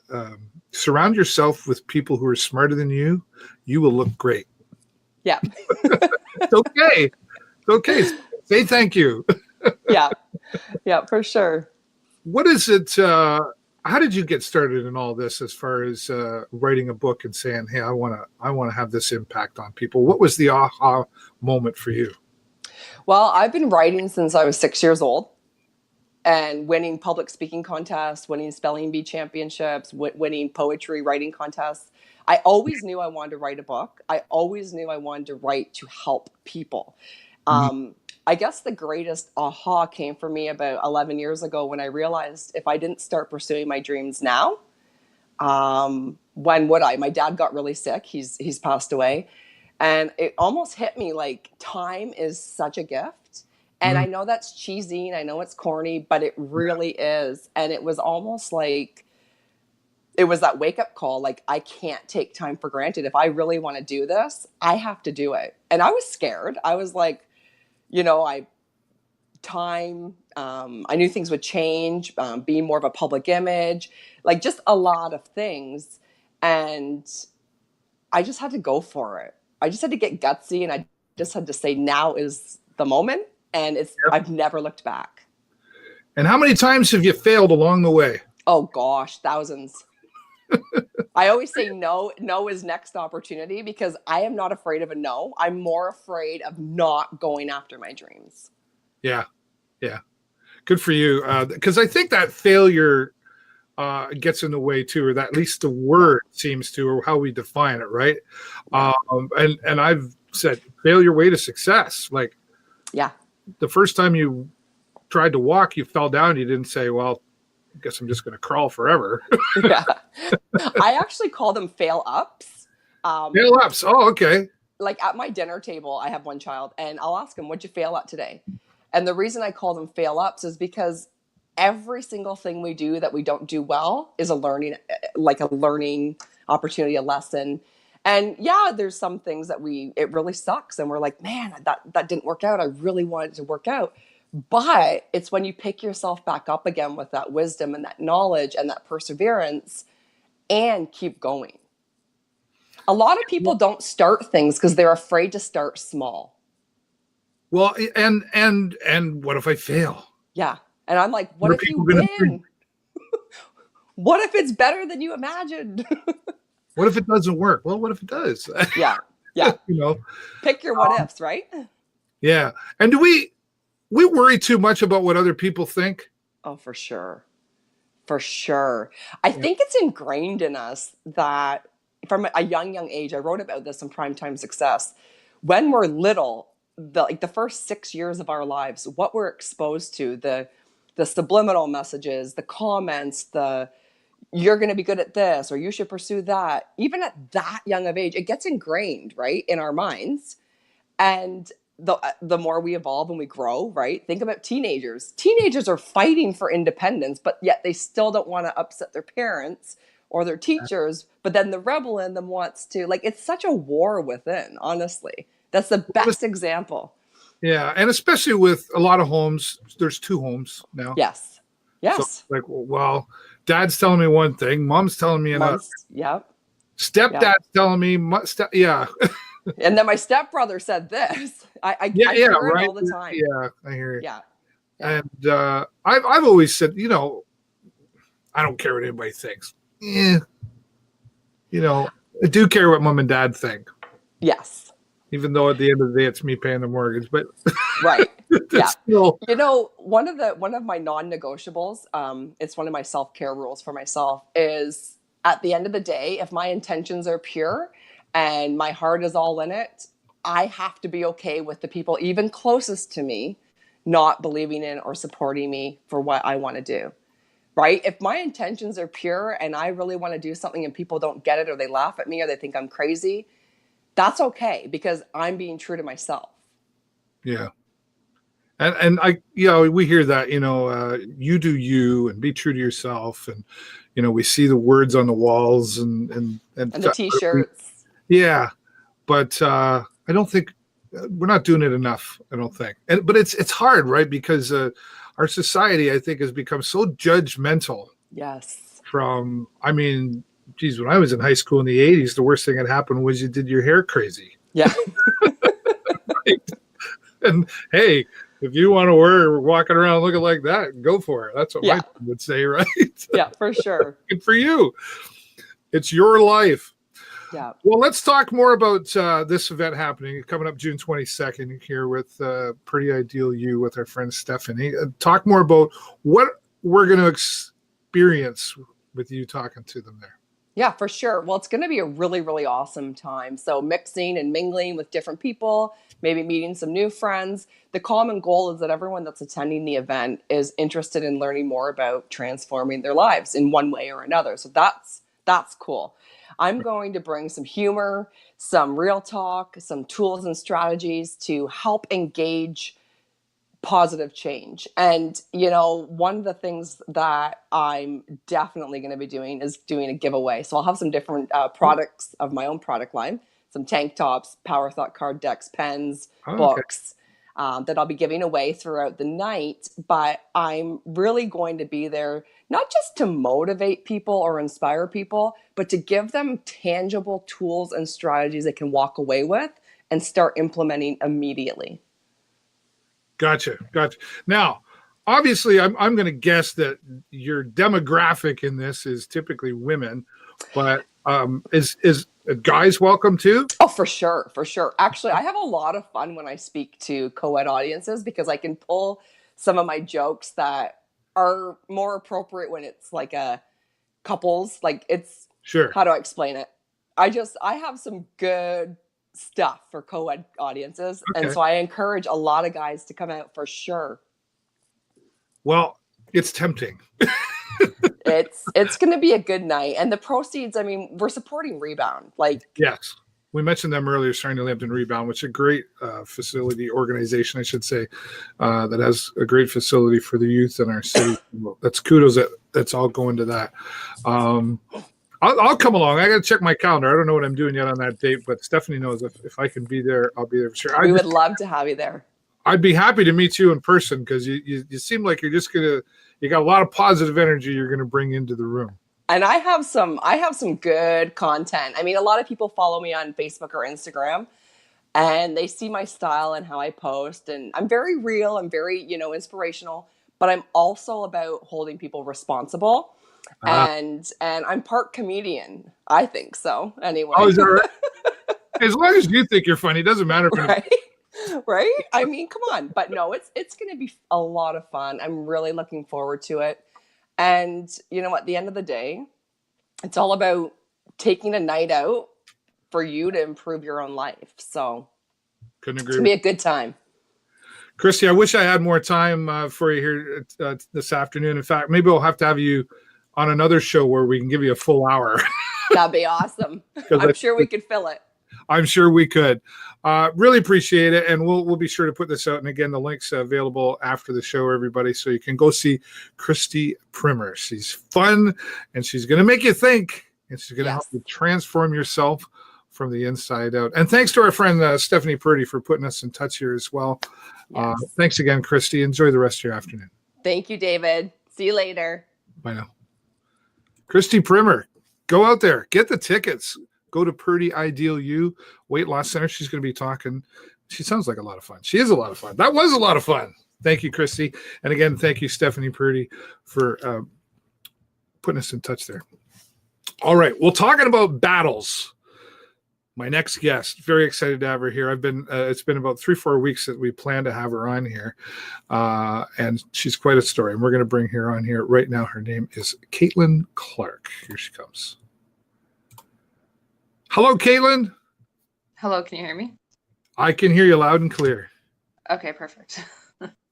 surround yourself with people who are smarter than you, you will look great. Yeah. It's okay. It's okay. Say thank you. Yeah, for sure. What is it? How did you get started in all this, as far as writing a book and saying, "Hey, I want to have this impact on people"? What was the aha moment for you? Well, I've been writing since I was 6 years old, and winning public speaking contests, winning spelling bee championships, winning poetry writing contests. I always knew I wanted to write a book. I always knew I wanted to write to help people. I guess the greatest aha came for me about 11 years ago, when I realized if I didn't start pursuing my dreams now, when would I? My dad got really sick. He's passed away. And it almost hit me like, time is such a gift. And I know that's cheesy and I know it's corny, but it really is. And it was almost like, it was that wake up call. Like, I can't take time for granted. If I really want to do this, I have to do it. And I was scared. I was like, you know, I knew things would change, being more of a public image, like just a lot of things. And I just had to go for it. I just had to get gutsy, and I just had to say, now is the moment. And I've never looked back. And how many times have you failed along the way? Oh gosh, thousands. I always say no is next opportunity, because I am not afraid of a no. I'm more afraid of not going after my dreams. Yeah. Yeah. Good for you. Because I think that failure gets in the way too, or that at least the word seems to, or how we define it, right? And I've said failure way to success. Like, yeah, the first time you tried to walk, you fell down. You didn't say, well, I guess I'm just going to crawl forever. Yeah. I actually call them fail ups. Fail ups. Oh, okay. Like at my dinner table, I have one child, and I'll ask him, what'd you fail at today? And the reason I call them fail ups is because every single thing we do that we don't do well is a learning opportunity, a lesson. And yeah, there's some things that it really sucks. And we're like, man, that didn't work out. I really wanted it to work out. But it's when you pick yourself back up again with that wisdom and that knowledge and that perseverance and keep going. A lot of people don't start things because they're afraid to start small. Well, and what if I fail? Yeah. And I'm like, what if you win? What if it's better than you imagined? What if it doesn't work? Well, what if it does? Yeah. Yeah. You know, pick your what ifs, right? Yeah. And do we worry too much about what other people think? Oh, for sure. For sure. I think it's ingrained in us that from a young age, I wrote about this in Primetime Success. When we're little, the first 6 years of our lives, what we're exposed to, the subliminal messages, the comments, you're going to be good at this, or you should pursue that. Even at that young of age, it gets ingrained, right, in our minds. And the more we evolve and we grow, right? Think about teenagers. Teenagers are fighting for independence, but yet they still don't want to upset their parents or their teachers. But then the rebel in them wants to, like, it's such a war within, honestly. That's the best example. Yeah. And especially with a lot of homes, there's 2 homes now. Yes. Yes. So, like, well, dad's telling me one thing, mom's telling me another. Yep. Stepdad's telling me, yeah. And then my stepbrother said this. I hear it all the time. Yeah, I hear it. Yeah. And I've always said, you know, I don't care what anybody thinks. You know, I do care what mom and dad think. Yes. Even though at the end of the day, it's me paying the mortgage, but right. Yeah. Still... You know, one of my non-negotiables, it's one of my self-care rules for myself, is at the end of the day, if my intentions are pure and my heart is all in it, I have to be okay with the people even closest to me not believing in or supporting me for what I want to do. Right? If my intentions are pure and I really want to do something and people don't get it, or they laugh at me, or they think I'm crazy, that's okay, because I'm being true to myself. Yeah. And I, you know, we hear that, you know, you do you and be true to yourself. And, you know, we see the words on the walls and the t-shirts. Yeah. But I don't think we're not doing it enough. I don't think. But it's hard, right? Because our society, I think, has become so judgmental. Yes. I mean, geez, when I was in high school in the 80s, the worst thing that happened was you did your hair crazy. Yeah. Right? And hey, if you want to wear walking around looking like that, go for it. That's what my mom would say, right? Yeah, for sure. Good for you. It's your life. Yeah. Well, let's talk more about this event happening coming up June 22nd here with Pretty Ideal You with our friend Stephanie. Talk more about what we're going to experience with you talking to them there. Yeah, for sure. Well, it's going to be a really, really awesome time. So mixing and mingling with different people, maybe meeting some new friends. The common goal is that everyone that's attending the event is interested in learning more about transforming their lives in one way or another. So that's cool. I'm going to bring some humor, some real talk, some tools and strategies to help engage positive change. And, you know, one of the things that I'm definitely going to be doing is doing a giveaway. So I'll have some different products of my own product line, some tank tops, Power Thought card decks, pens, books, that I'll be giving away throughout the night. But I'm really going to be there, not just to motivate people or inspire people, but to give them tangible tools and strategies they can walk away with and start implementing immediately. Gotcha. Now, obviously, I'm going to guess that your demographic in this is typically women, but is guys welcome too? Oh, for sure. Actually, I have a lot of fun when I speak to co-ed audiences because I can pull some of my jokes that are more appropriate when it's like a couples. Like it's, sure. How do I explain it? I have some good stuff for co-ed audiences. Okay. And so I encourage a lot of guys to come out for sure. Well, it's tempting. It's going to be a good night. And the proceeds, I mean, we're supporting Rebound. Like, yes, we mentioned them earlier, Sarnia Lambton Rebound, which is a great facility organization, I should say, that has a great facility for the youth in our city. That's kudos that's all going to that. I'll come along. I got to check my calendar. I don't know what I'm doing yet on that date, but Stephanie knows if I can be there, I'll be there for sure. We would love to have you there. I'd be happy to meet you in person because you seem like you're just you got a lot of positive energy you're gonna bring into the room. And I have some good content. I mean, a lot of people follow me on Facebook or Instagram, and they see my style and how I post. And I'm very real. I'm very inspirational, but I'm also about holding people responsible. And I'm part comedian. I think so. Anyway. Oh, is that right? As long as you think you're funny, it doesn't matter. Right? I mean, come on. But no, it's going to be a lot of fun. I'm really looking forward to it. And at the end of the day, it's all about taking a night out for you to improve your own life. So couldn't agree. It's going to be a good time. Christy, I wish I had more time for you here this afternoon. In fact, maybe we'll have to have you on another show where we can give you a full hour. That'd be awesome. I'm sure we could fill it. I'm sure we could. Really appreciate it. And we'll be sure to put this out. And again, the link's available after the show, everybody. So you can go see Christy Primer. She's fun and she's going to make you think. And she's going to help you transform yourself from the inside out. And thanks to our friend Stephanie Purdy for putting us in touch here as well. Yes. Thanks again, Christy. Enjoy the rest of your afternoon. Thank you, David. See you later. Bye now. Christy Primer, go out there, get the tickets. Go to Purdy Ideal You Weight Loss Center. She's going to be talking. She sounds like a lot of fun. She is a lot of fun. That was a lot of fun. Thank you, Christy. And again, thank you, Stephanie Purdy, for putting us in touch there. All right. Well, talking about battles, my next guest, very excited to have her here. It's been about 3-4 weeks that we plan to have her on here. And she's quite a story. And we're going to bring her on here right now. Her name is Kaitlyn Clark. Here she comes. Hello, Kaitlyn. Hello, can you hear me? I can hear you loud and clear. Okay, perfect.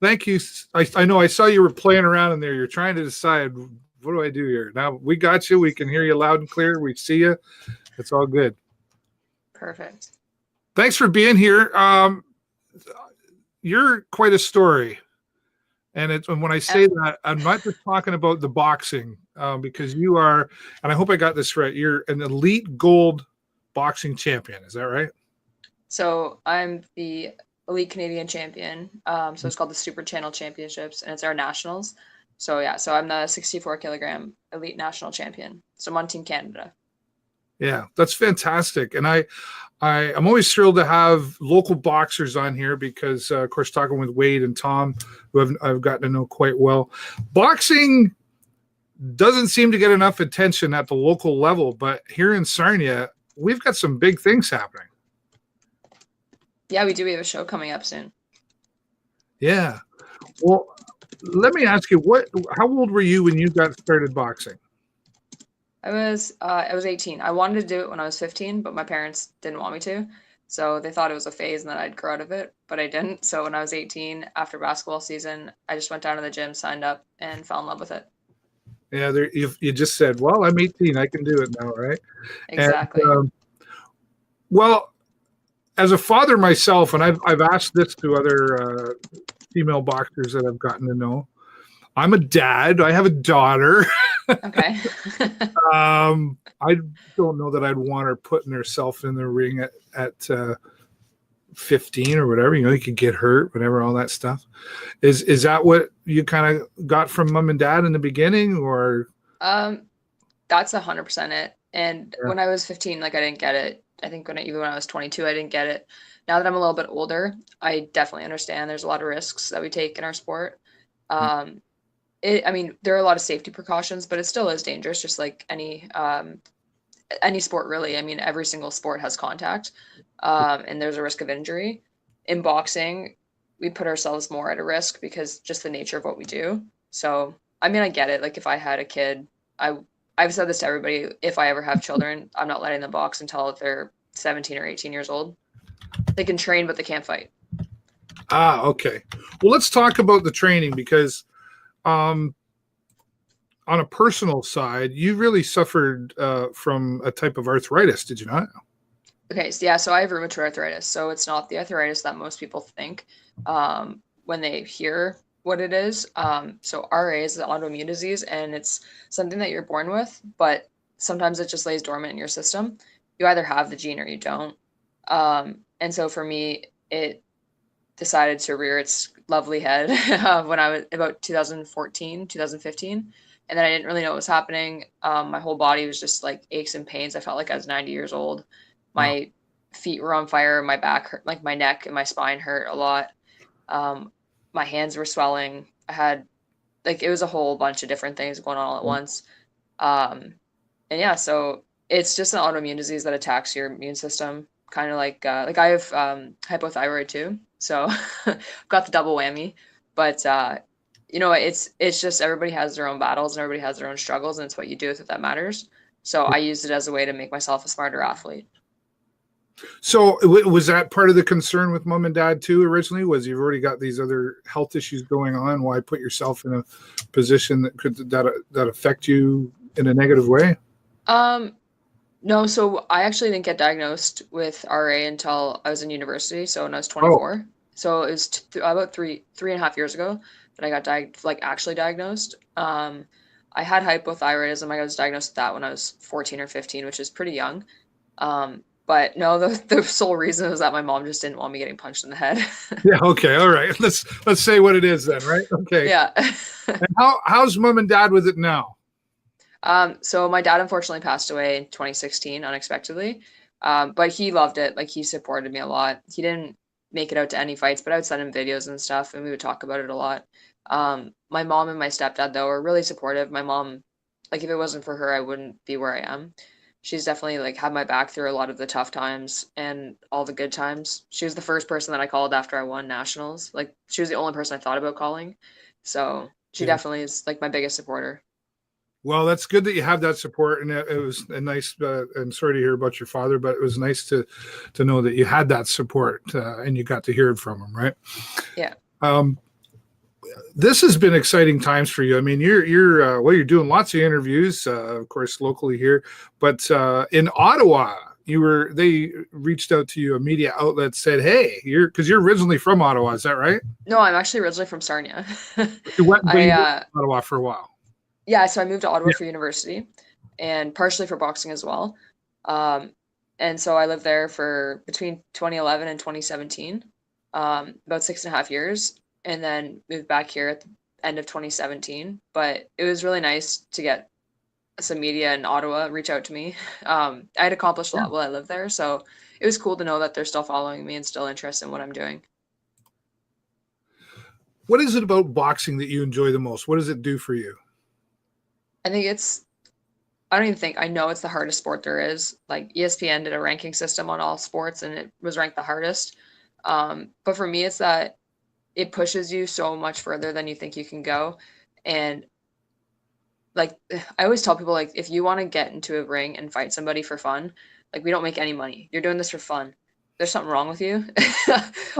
Thank you. I know I saw you were playing around in there. You're trying to decide, what do I do here? Now we got you. We can hear you loud and clear. We see you. It's all good. Perfect. Thanks for being here. You're quite a story. And when I say that, I'm not just talking about the boxing, because you are, and I hope I got this right, you're an elite gold boxing champion. Is that right? So I'm the elite Canadian champion. So it's called the Super Channel Championships, and it's our nationals. So I'm the 64 kilogram elite national champion. So I'm on Team Canada. Yeah, that's fantastic. And I'm always thrilled to have local boxers on here because, of course, talking with Wade and Tom, who I've gotten to know quite well, boxing doesn't seem to get enough attention at the local level. But here in Sarnia, we've got some big things happening. Yeah, we do. We have a show coming up soon. Yeah. Well, let me ask you, how old were you when you got started boxing? I was 18. I wanted to do it when I was 15, but my parents didn't want me to. So they thought it was a phase and that I'd grow out of it, but I didn't. So when I was 18, after basketball season, I just went down to the gym, signed up, and fell in love with it. Yeah, you just said, well, I'm 18. I can do it now, right? Exactly. And, well, as a father myself, and I've asked this to other female boxers that I've gotten to know. I'm a dad. I have a daughter. Okay. I don't know that I'd want her putting herself in the ring at 15 or whatever. You could get hurt, whatever, all that stuff. Is that what you kind of got from mom and dad in the beginning, or? That's 100% it. And when I was 15, like I didn't get it. I think even when I was 22, I didn't get it. Now that I'm a little bit older, I definitely understand there's a lot of risks that we take in our sport. I mean, there are a lot of safety precautions, but it still is dangerous, just like any sport, really. I mean, every single sport has contact, and there's a risk of injury. In boxing, we put ourselves more at a risk because just the nature of what we do. So, I mean, I get it. Like if I had a kid, I've said this to everybody. If I ever have children, I'm not letting them box until they're 17 or 18 years old. They can train, but they can't fight. Okay. Well, let's talk about the training because on a personal side, you really suffered from a type of arthritis, did you not? Okay, so yeah, so I have rheumatoid arthritis. So it's not the arthritis that most people think when they hear what it is. So RA is an autoimmune disease, and it's something that you're born with, but sometimes it just lays dormant in your system. You either have the gene or you don't. And so for me, it decided to rear its lovely head when I was about 2014, 2015. And then I didn't really know what was happening. My whole body was just like aches and pains. I felt like I was 90 years old. My feet were on fire. My back hurt, like my neck and my spine hurt a lot. My hands were swelling. I had it was a whole bunch of different things going on all at once. And yeah, so it's just an autoimmune disease that attacks your immune system. Kind of like I have hypothyroid too. So I've got the double whammy, but it's just everybody has their own battles and everybody has their own struggles, and it's what you do with it that matters. So I used it as a way to make myself a smarter athlete. So was that part of the concern with mom and dad too originally? Was you've already got these other health issues going on? Why put yourself in a position that could that affect you in a negative way? No, so I actually didn't get diagnosed with RA until I was in university. So when I was 24, so it was about three and a half years ago that I got actually diagnosed. I had hypothyroidism. I was diagnosed with that when I was 14 or 15, which is pretty young. But no, the sole reason was that my mom just didn't want me getting punched in the head. Yeah. Okay. All right. Let's say what it is then, right? Okay. Yeah. And how's mom and dad with it now? So my dad unfortunately passed away in 2016 unexpectedly. But he loved it. Like he supported me a lot. He didn't make it out to any fights, but I would send him videos and stuff and we would talk about it a lot. My mom and my stepdad though are really supportive. My mom, if it wasn't for her, I wouldn't be where I am. She's definitely had my back through a lot of the tough times and all the good times. She was the first person that I called after I won nationals. She was the only person I thought about calling. So she definitely is my biggest supporter. Well, that's good that you have that support, and it was a nice. I'm sorry to hear about your father, but it was nice to know that you had that support and you got to hear it from him, right? Yeah. This has been exciting times for you. I mean, you're doing lots of interviews, of course, locally here, but in Ottawa, they reached out to you. A media outlet said, "Hey, because you're originally from Ottawa, is that right?" No, I'm actually originally from Sarnia. You went to Ottawa for a while. Yeah, so I moved to Ottawa for university and partially for boxing as well. And so I lived there for between 2011 and 2017, about 6.5 years, and then moved back here at the end of 2017. But it was really nice to get some media in Ottawa reach out to me. I had accomplished a lot while I lived there, so it was cool to know that they're still following me and still interested in what I'm doing. What is it about boxing that you enjoy the most? What does it do for you? I know it's the hardest sport there is. ESPN did a ranking system on all sports and it was ranked the hardest. But for me, it's that it pushes you so much further than you think you can go. And I always tell people, if you want to get into a ring and fight somebody for fun, we don't make any money. You're doing this for fun. There's something wrong with you.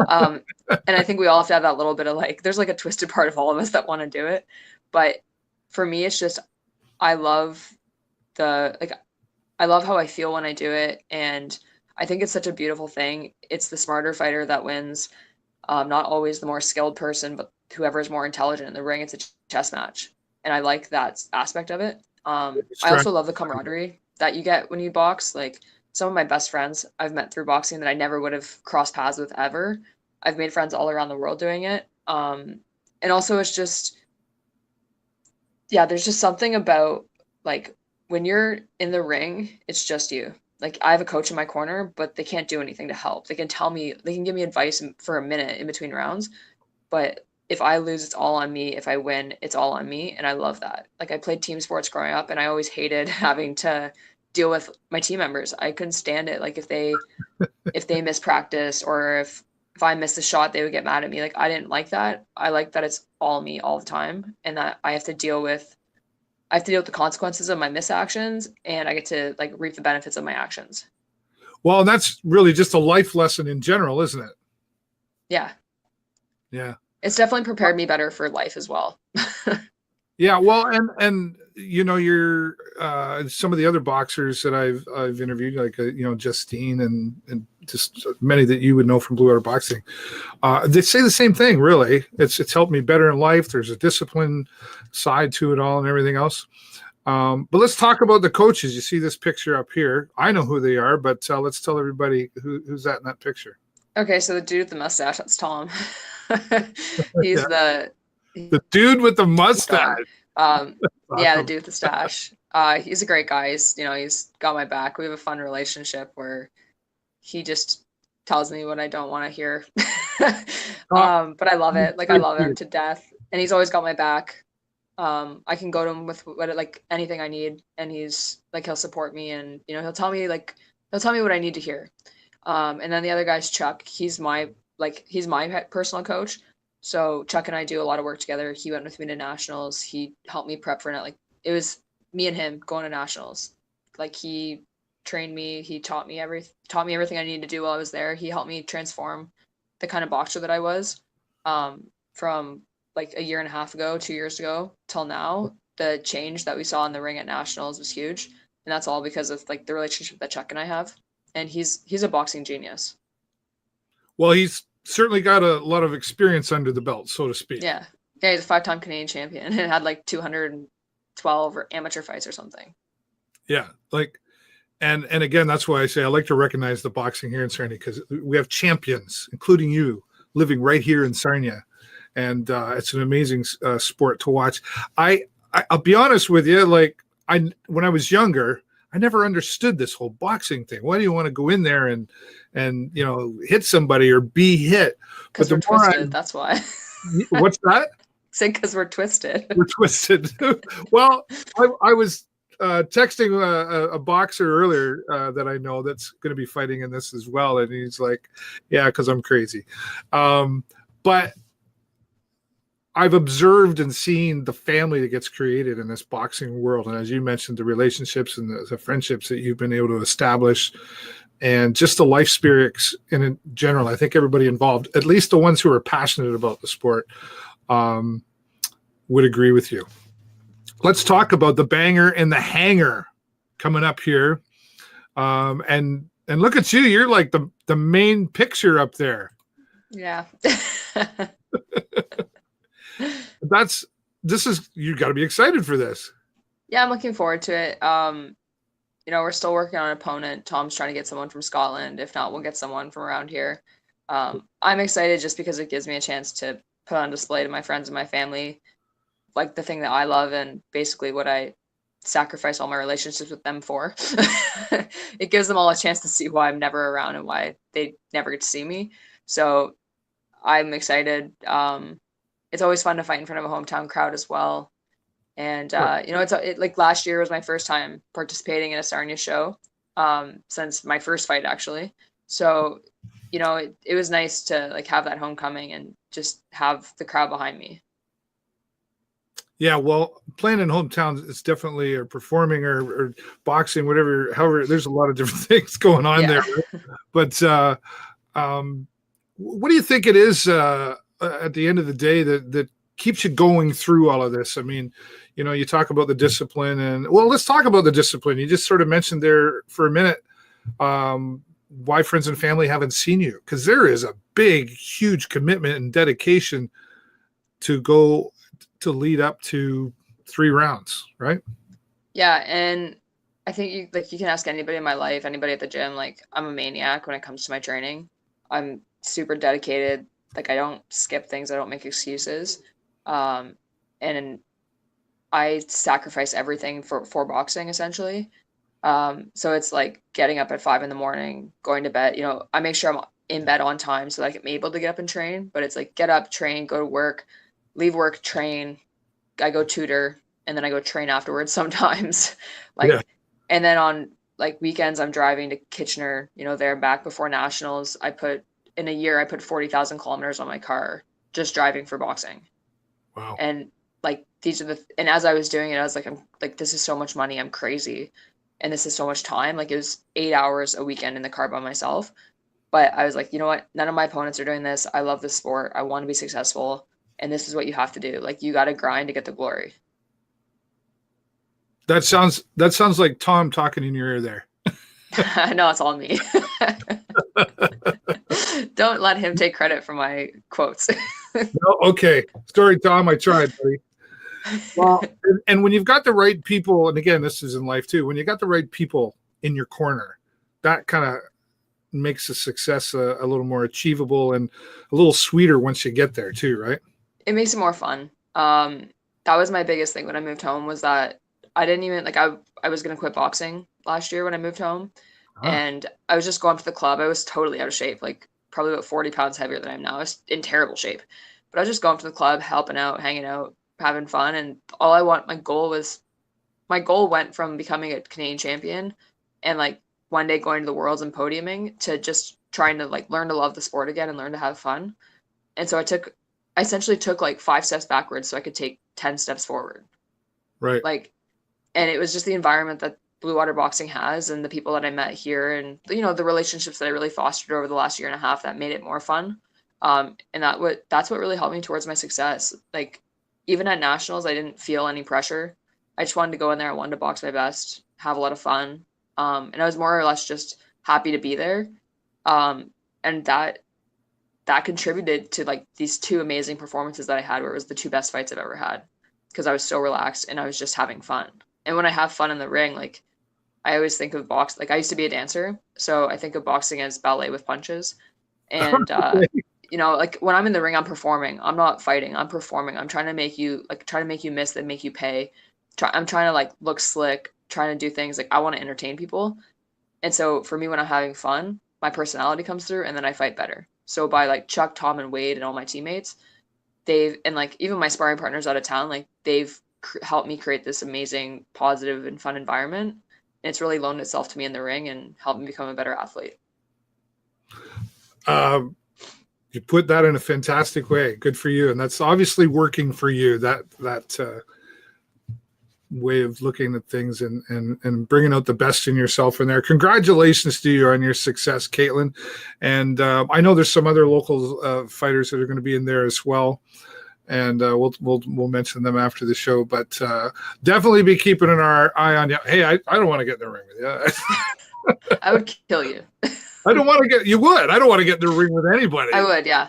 And I think we all have to have that little bit of there's a twisted part of all of us that want to do it. But for me, it's just, I love how I feel when I do it. And I think it's such a beautiful thing. It's the smarter fighter that wins. Not always the more skilled person, but whoever is more intelligent in the ring. It's a chess match. And I like that aspect of it. I also love the camaraderie that you get when you box. Like, some of my best friends I've met through boxing that I never would have crossed paths with ever. I've made friends all around the world doing it. And also it's just, there's just something about, like, when you're in the ring, it's just you. Like, I have a coach in my corner, but they can't do anything to help. They can give me advice for a minute in between rounds, but if I lose, it's all on me. If I win, it's all on me. And I love that. Like, I played team sports growing up, and I always hated having to deal with my team members. I couldn't stand it. Like, if they miss practice, or if I missed a shot, they would get mad at me. Like, I didn't like that. I like that it's all me all the time, and that I have to deal with the consequences of my misactions, and I get to, like, reap the benefits of my actions. Well, and that's really just a life lesson in general, isn't it? Yeah. Yeah. It's definitely prepared me better for life as well. Yeah. Well, and you know, you're some of the other boxers that I've interviewed, like Justine and just many that you would know from Bluewater Boxing. They say the same thing. Really, it's helped me better in life. There's a discipline side to it all and everything else. But let's talk about the coaches. You see this picture up here. I know who they are, but let's tell everybody who's that in that picture. Okay, so the dude with the mustache, that's Tom. He's the dude with the mustache. Awesome. Yeah, the dude with the stash. He's a great guy. He's got my back. We have a fun relationship where he just tells me what I don't want to hear. But I love it. Like, I love him to death, and he's always got my back. I can go to him with like anything I need, and he's like, he'll support me, and he'll tell me what I need to hear. And then the other guy's Chuck. He's my personal coach. So Chuck and I do a lot of work together. He went with me to nationals. He helped me prep for it. Like, it was me and him going to nationals. Like, he trained me. He taught me everything I needed to do while I was there. He helped me transform the kind of boxer that I was, from like a year and a half ago, 2 years ago till now. The change that we saw in the ring at nationals was huge. And that's all because of, like, the relationship that Chuck and I have. And he's a boxing genius. Well, he's certainly got a lot of experience under the belt, so to speak. Yeah, he's a 5-time Canadian champion and had like 212 or amateur fights or something. Yeah, like, and again, that's why I say I like to recognize the boxing here in Sarnia, because we have champions, including you, living right here in Sarnia, and it's an amazing sport to watch. I'll be honest with you, like, when I was younger, I never understood this whole boxing thing. Why do you want to go in there and hit somebody or be hit? Because we're twisted. That's why. What's that? Say because we're twisted. We're twisted. Well, I was texting a boxer earlier that I know that's going to be fighting in this as well, and he's like, "Yeah, because I'm crazy." But I've observed and seen the family that gets created in this boxing world. And as you mentioned, the relationships and the friendships that you've been able to establish, and just the life spirits in general. I think everybody involved, at least the ones who are passionate about the sport, would agree with you. Let's talk about the banger and the hangar coming up here. And look at you. You're like the main picture up there. Yeah. You got to be excited for this. Yeah, I'm looking forward to it. We're still working on an opponent. Tom's trying to get someone from Scotland. If not, we'll get someone from around here. I'm excited just because it gives me a chance to put on display to my friends and my family, like, the thing that I love, and basically what I sacrifice all my relationships with them for. It gives them all a chance to see why I'm never around and why they never get to see me. So I'm excited. It's always fun to fight in front of a hometown crowd as well. And, like, last year was my first time participating in a Sarnia show, since my first fight, actually. So, it was nice to, like, have that homecoming and just have the crowd behind me. Yeah, well, playing in hometown is definitely, or performing or boxing, whatever, however, there's a lot of different things going on there. But what do you think it is at the end of the day that keeps you going through all of this? I mean, you talk about the discipline, and, well, let's talk about the discipline. You just sort of mentioned there for a minute, why friends and family haven't seen you, because there is a big, huge commitment and dedication to go to lead up to 3 rounds, right? Yeah, and I think you can ask anybody in my life, anybody at the gym, like I'm a maniac when it comes to my training. I'm super dedicated. Like I don't skip things, I don't make excuses. And I sacrifice everything for boxing essentially. So it's like getting up at 5 a.m, going to bed. I make sure I'm in bed on time so that I'm able to get up and train. But it's like get up, train, go to work, leave work, train. I go tutor, and then I go train afterwards sometimes. Yeah. And then on like weekends, I'm driving to Kitchener, there and back before nationals. In a year, I put 40,000 kilometers on my car just driving for boxing. Wow. And like and as I was doing it, I was like, I'm like, this is so much money. I'm crazy. And this is so much time. Like it was 8 hours a weekend in the car by myself. But I was like, you know what? None of my opponents are doing this. I love this sport. I want to be successful. And this is what you have to do. Like you got to grind to get the glory. That sounds like Tom talking in your ear there. No, it's all me. Don't let him take credit for my quotes. No, okay. Sorry, Tom. I tried, buddy. Well, and when you've got the right people, and again, this is in life too, when you got the right people in your corner, that kind of makes the success a little more achievable and a little sweeter once you get there too, right? It makes it more fun. That was my biggest thing when I moved home, was that I didn't even like I was gonna quit boxing last year when I moved home. And I was just going to the club. I was totally out of shape, like probably about 40 pounds heavier than I am now. I was in terrible shape, but I was just going to the club, helping out, hanging out, having fun. And my goal went from becoming a Canadian champion and like one day going to the worlds and podiuming to just trying to like learn to love the sport again and learn to have fun. And so I essentially took like 5 steps backwards so I could take 10 steps forward. Right. Like, and it was just the environment that Bluewater Boxing has and the people that I met here and, the relationships that I really fostered over the last year and a half that made it more fun. And that's what really helped me towards my success. Like even at nationals, I didn't feel any pressure. I just wanted to go in there. I wanted to box my best, have a lot of fun. And I was more or less just happy to be there. And that contributed to like these 2 amazing performances that I had, where it was the 2 best fights I've ever had, because I was so relaxed and I was just having fun. And when I have fun in the ring, like I always think of like I used to be a dancer, so I think of boxing as ballet with punches. And like when I'm in the ring, I'm performing. I'm not fighting. I'm performing. I'm trying to make you miss, that make you pay. I'm trying to like look slick, trying to do things like I want to entertain people. And so for me, when I'm having fun, my personality comes through, and then I fight better. So by like Chuck, Tom, and Wade, and all my teammates, and like even my sparring partners out of town, like they've helped me create this amazing, positive, and fun environment. And it's really loaned itself to me in the ring and helped me become a better athlete. You put that in a fantastic way. Good for you. And that's obviously working for you, that way of looking at things and bringing out the best in yourself in there. Congratulations to you on your success, Kaitlyn. And I know there's some other local fighters that are going to be in there as well. And we'll mention them after the show, but definitely be keeping an eye on you. Hey, I don't want to get in the ring with you. I would kill you. I don't want to get. You would. I don't want to get in the ring with anybody. I would, yeah.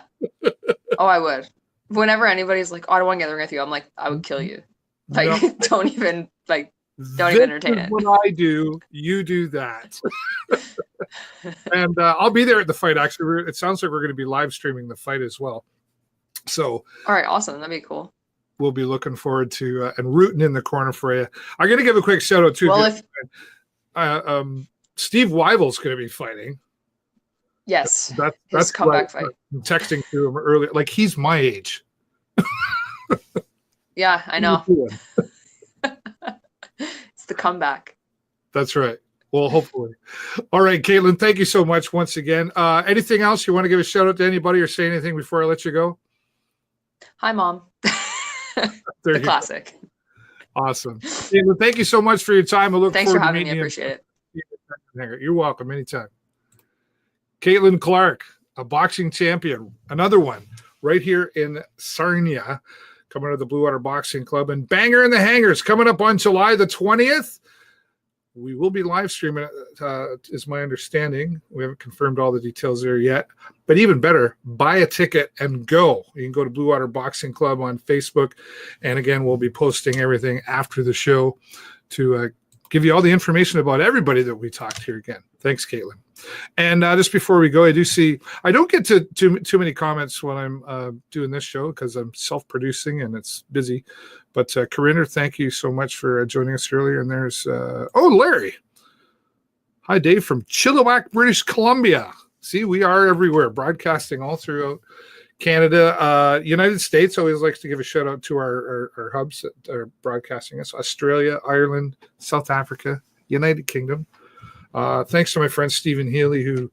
Oh, I would. Whenever anybody's like, "Oh, I don't want to get in the ring with you," I'm like, I would kill you. Like, No. don't even entertain it. What I do, you do that. And I'll be there at the fight. Actually, it sounds like we're going to be live streaming the fight as well. So, all right, awesome. That'd be cool. We'll be looking forward to and rooting in the corner for you. I'm going to give a quick shout out too. Well, Steve Weibel's going to be fighting. Yes, that's comeback fight. I'm texting to him earlier. Like he's my age. Yeah, I know. It's the comeback. That's right. Well, hopefully. All right, Kaitlyn, thank you so much once again. Anything else you want to give a shout out to anybody or say anything before I let you go? Hi, Mom. The classic. Go. Awesome. Kaitlyn, thank you so much for your time. I look Thanks forward for to having meeting me. I you. appreciate it. You're welcome. Anytime. Kaitlyn Clark, a boxing champion, another one right here in Sarnia, coming to the Bluewater Boxing Club, and Banger in the Hangars coming up on July the 20th. We will be live streaming it, is my understanding. We haven't confirmed all the details there yet. But even better, buy a ticket and go. You can go to Bluewater Boxing Club on Facebook. And again, we'll be posting everything after the show to give you all the information about everybody that we talked here again. Thanks, Kaitlyn. And just before we go, I don't get to too many comments when I'm doing this show because I'm self-producing and it's busy. But Corinne, thank you so much for joining us earlier. And there's, Larry. Hi, Dave from Chilliwack, British Columbia. See, we are everywhere, broadcasting all throughout Canada. United States always likes to give a shout out to our hubs that are broadcasting us. Australia, Ireland, South Africa, United Kingdom. Thanks to my friend Stephen Healy, who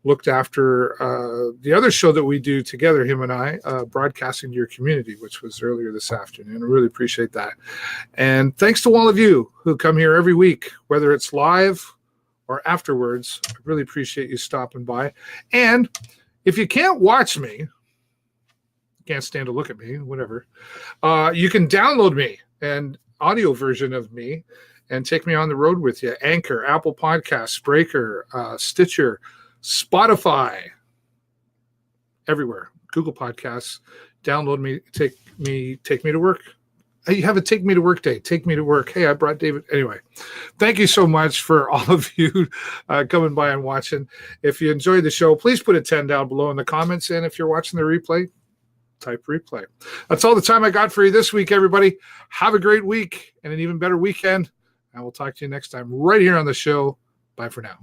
looked after the other show that we do together, him and I, broadcasting to your community, which was earlier this afternoon. I really appreciate that. And thanks to all of you who come here every week, whether it's live or afterwards. I really appreciate you stopping by. And if you can't watch me, can't stand to look at me, whatever, you can download me, an audio version of me, and take me on the road with you. Anchor, Apple Podcasts, Breaker, Stitcher, Spotify, everywhere. Google Podcasts. Download me, take me to work. Hey, you have a take me to work day. Take me to work. Hey, I brought David. Anyway, thank you so much for all of you coming by and watching. If you enjoyed the show, please put a 10 down below in the comments. And if you're watching the replay, type replay. That's all the time I got for you this week, everybody. Have a great week and an even better weekend. And we'll talk to you next time right here on the show. Bye for now.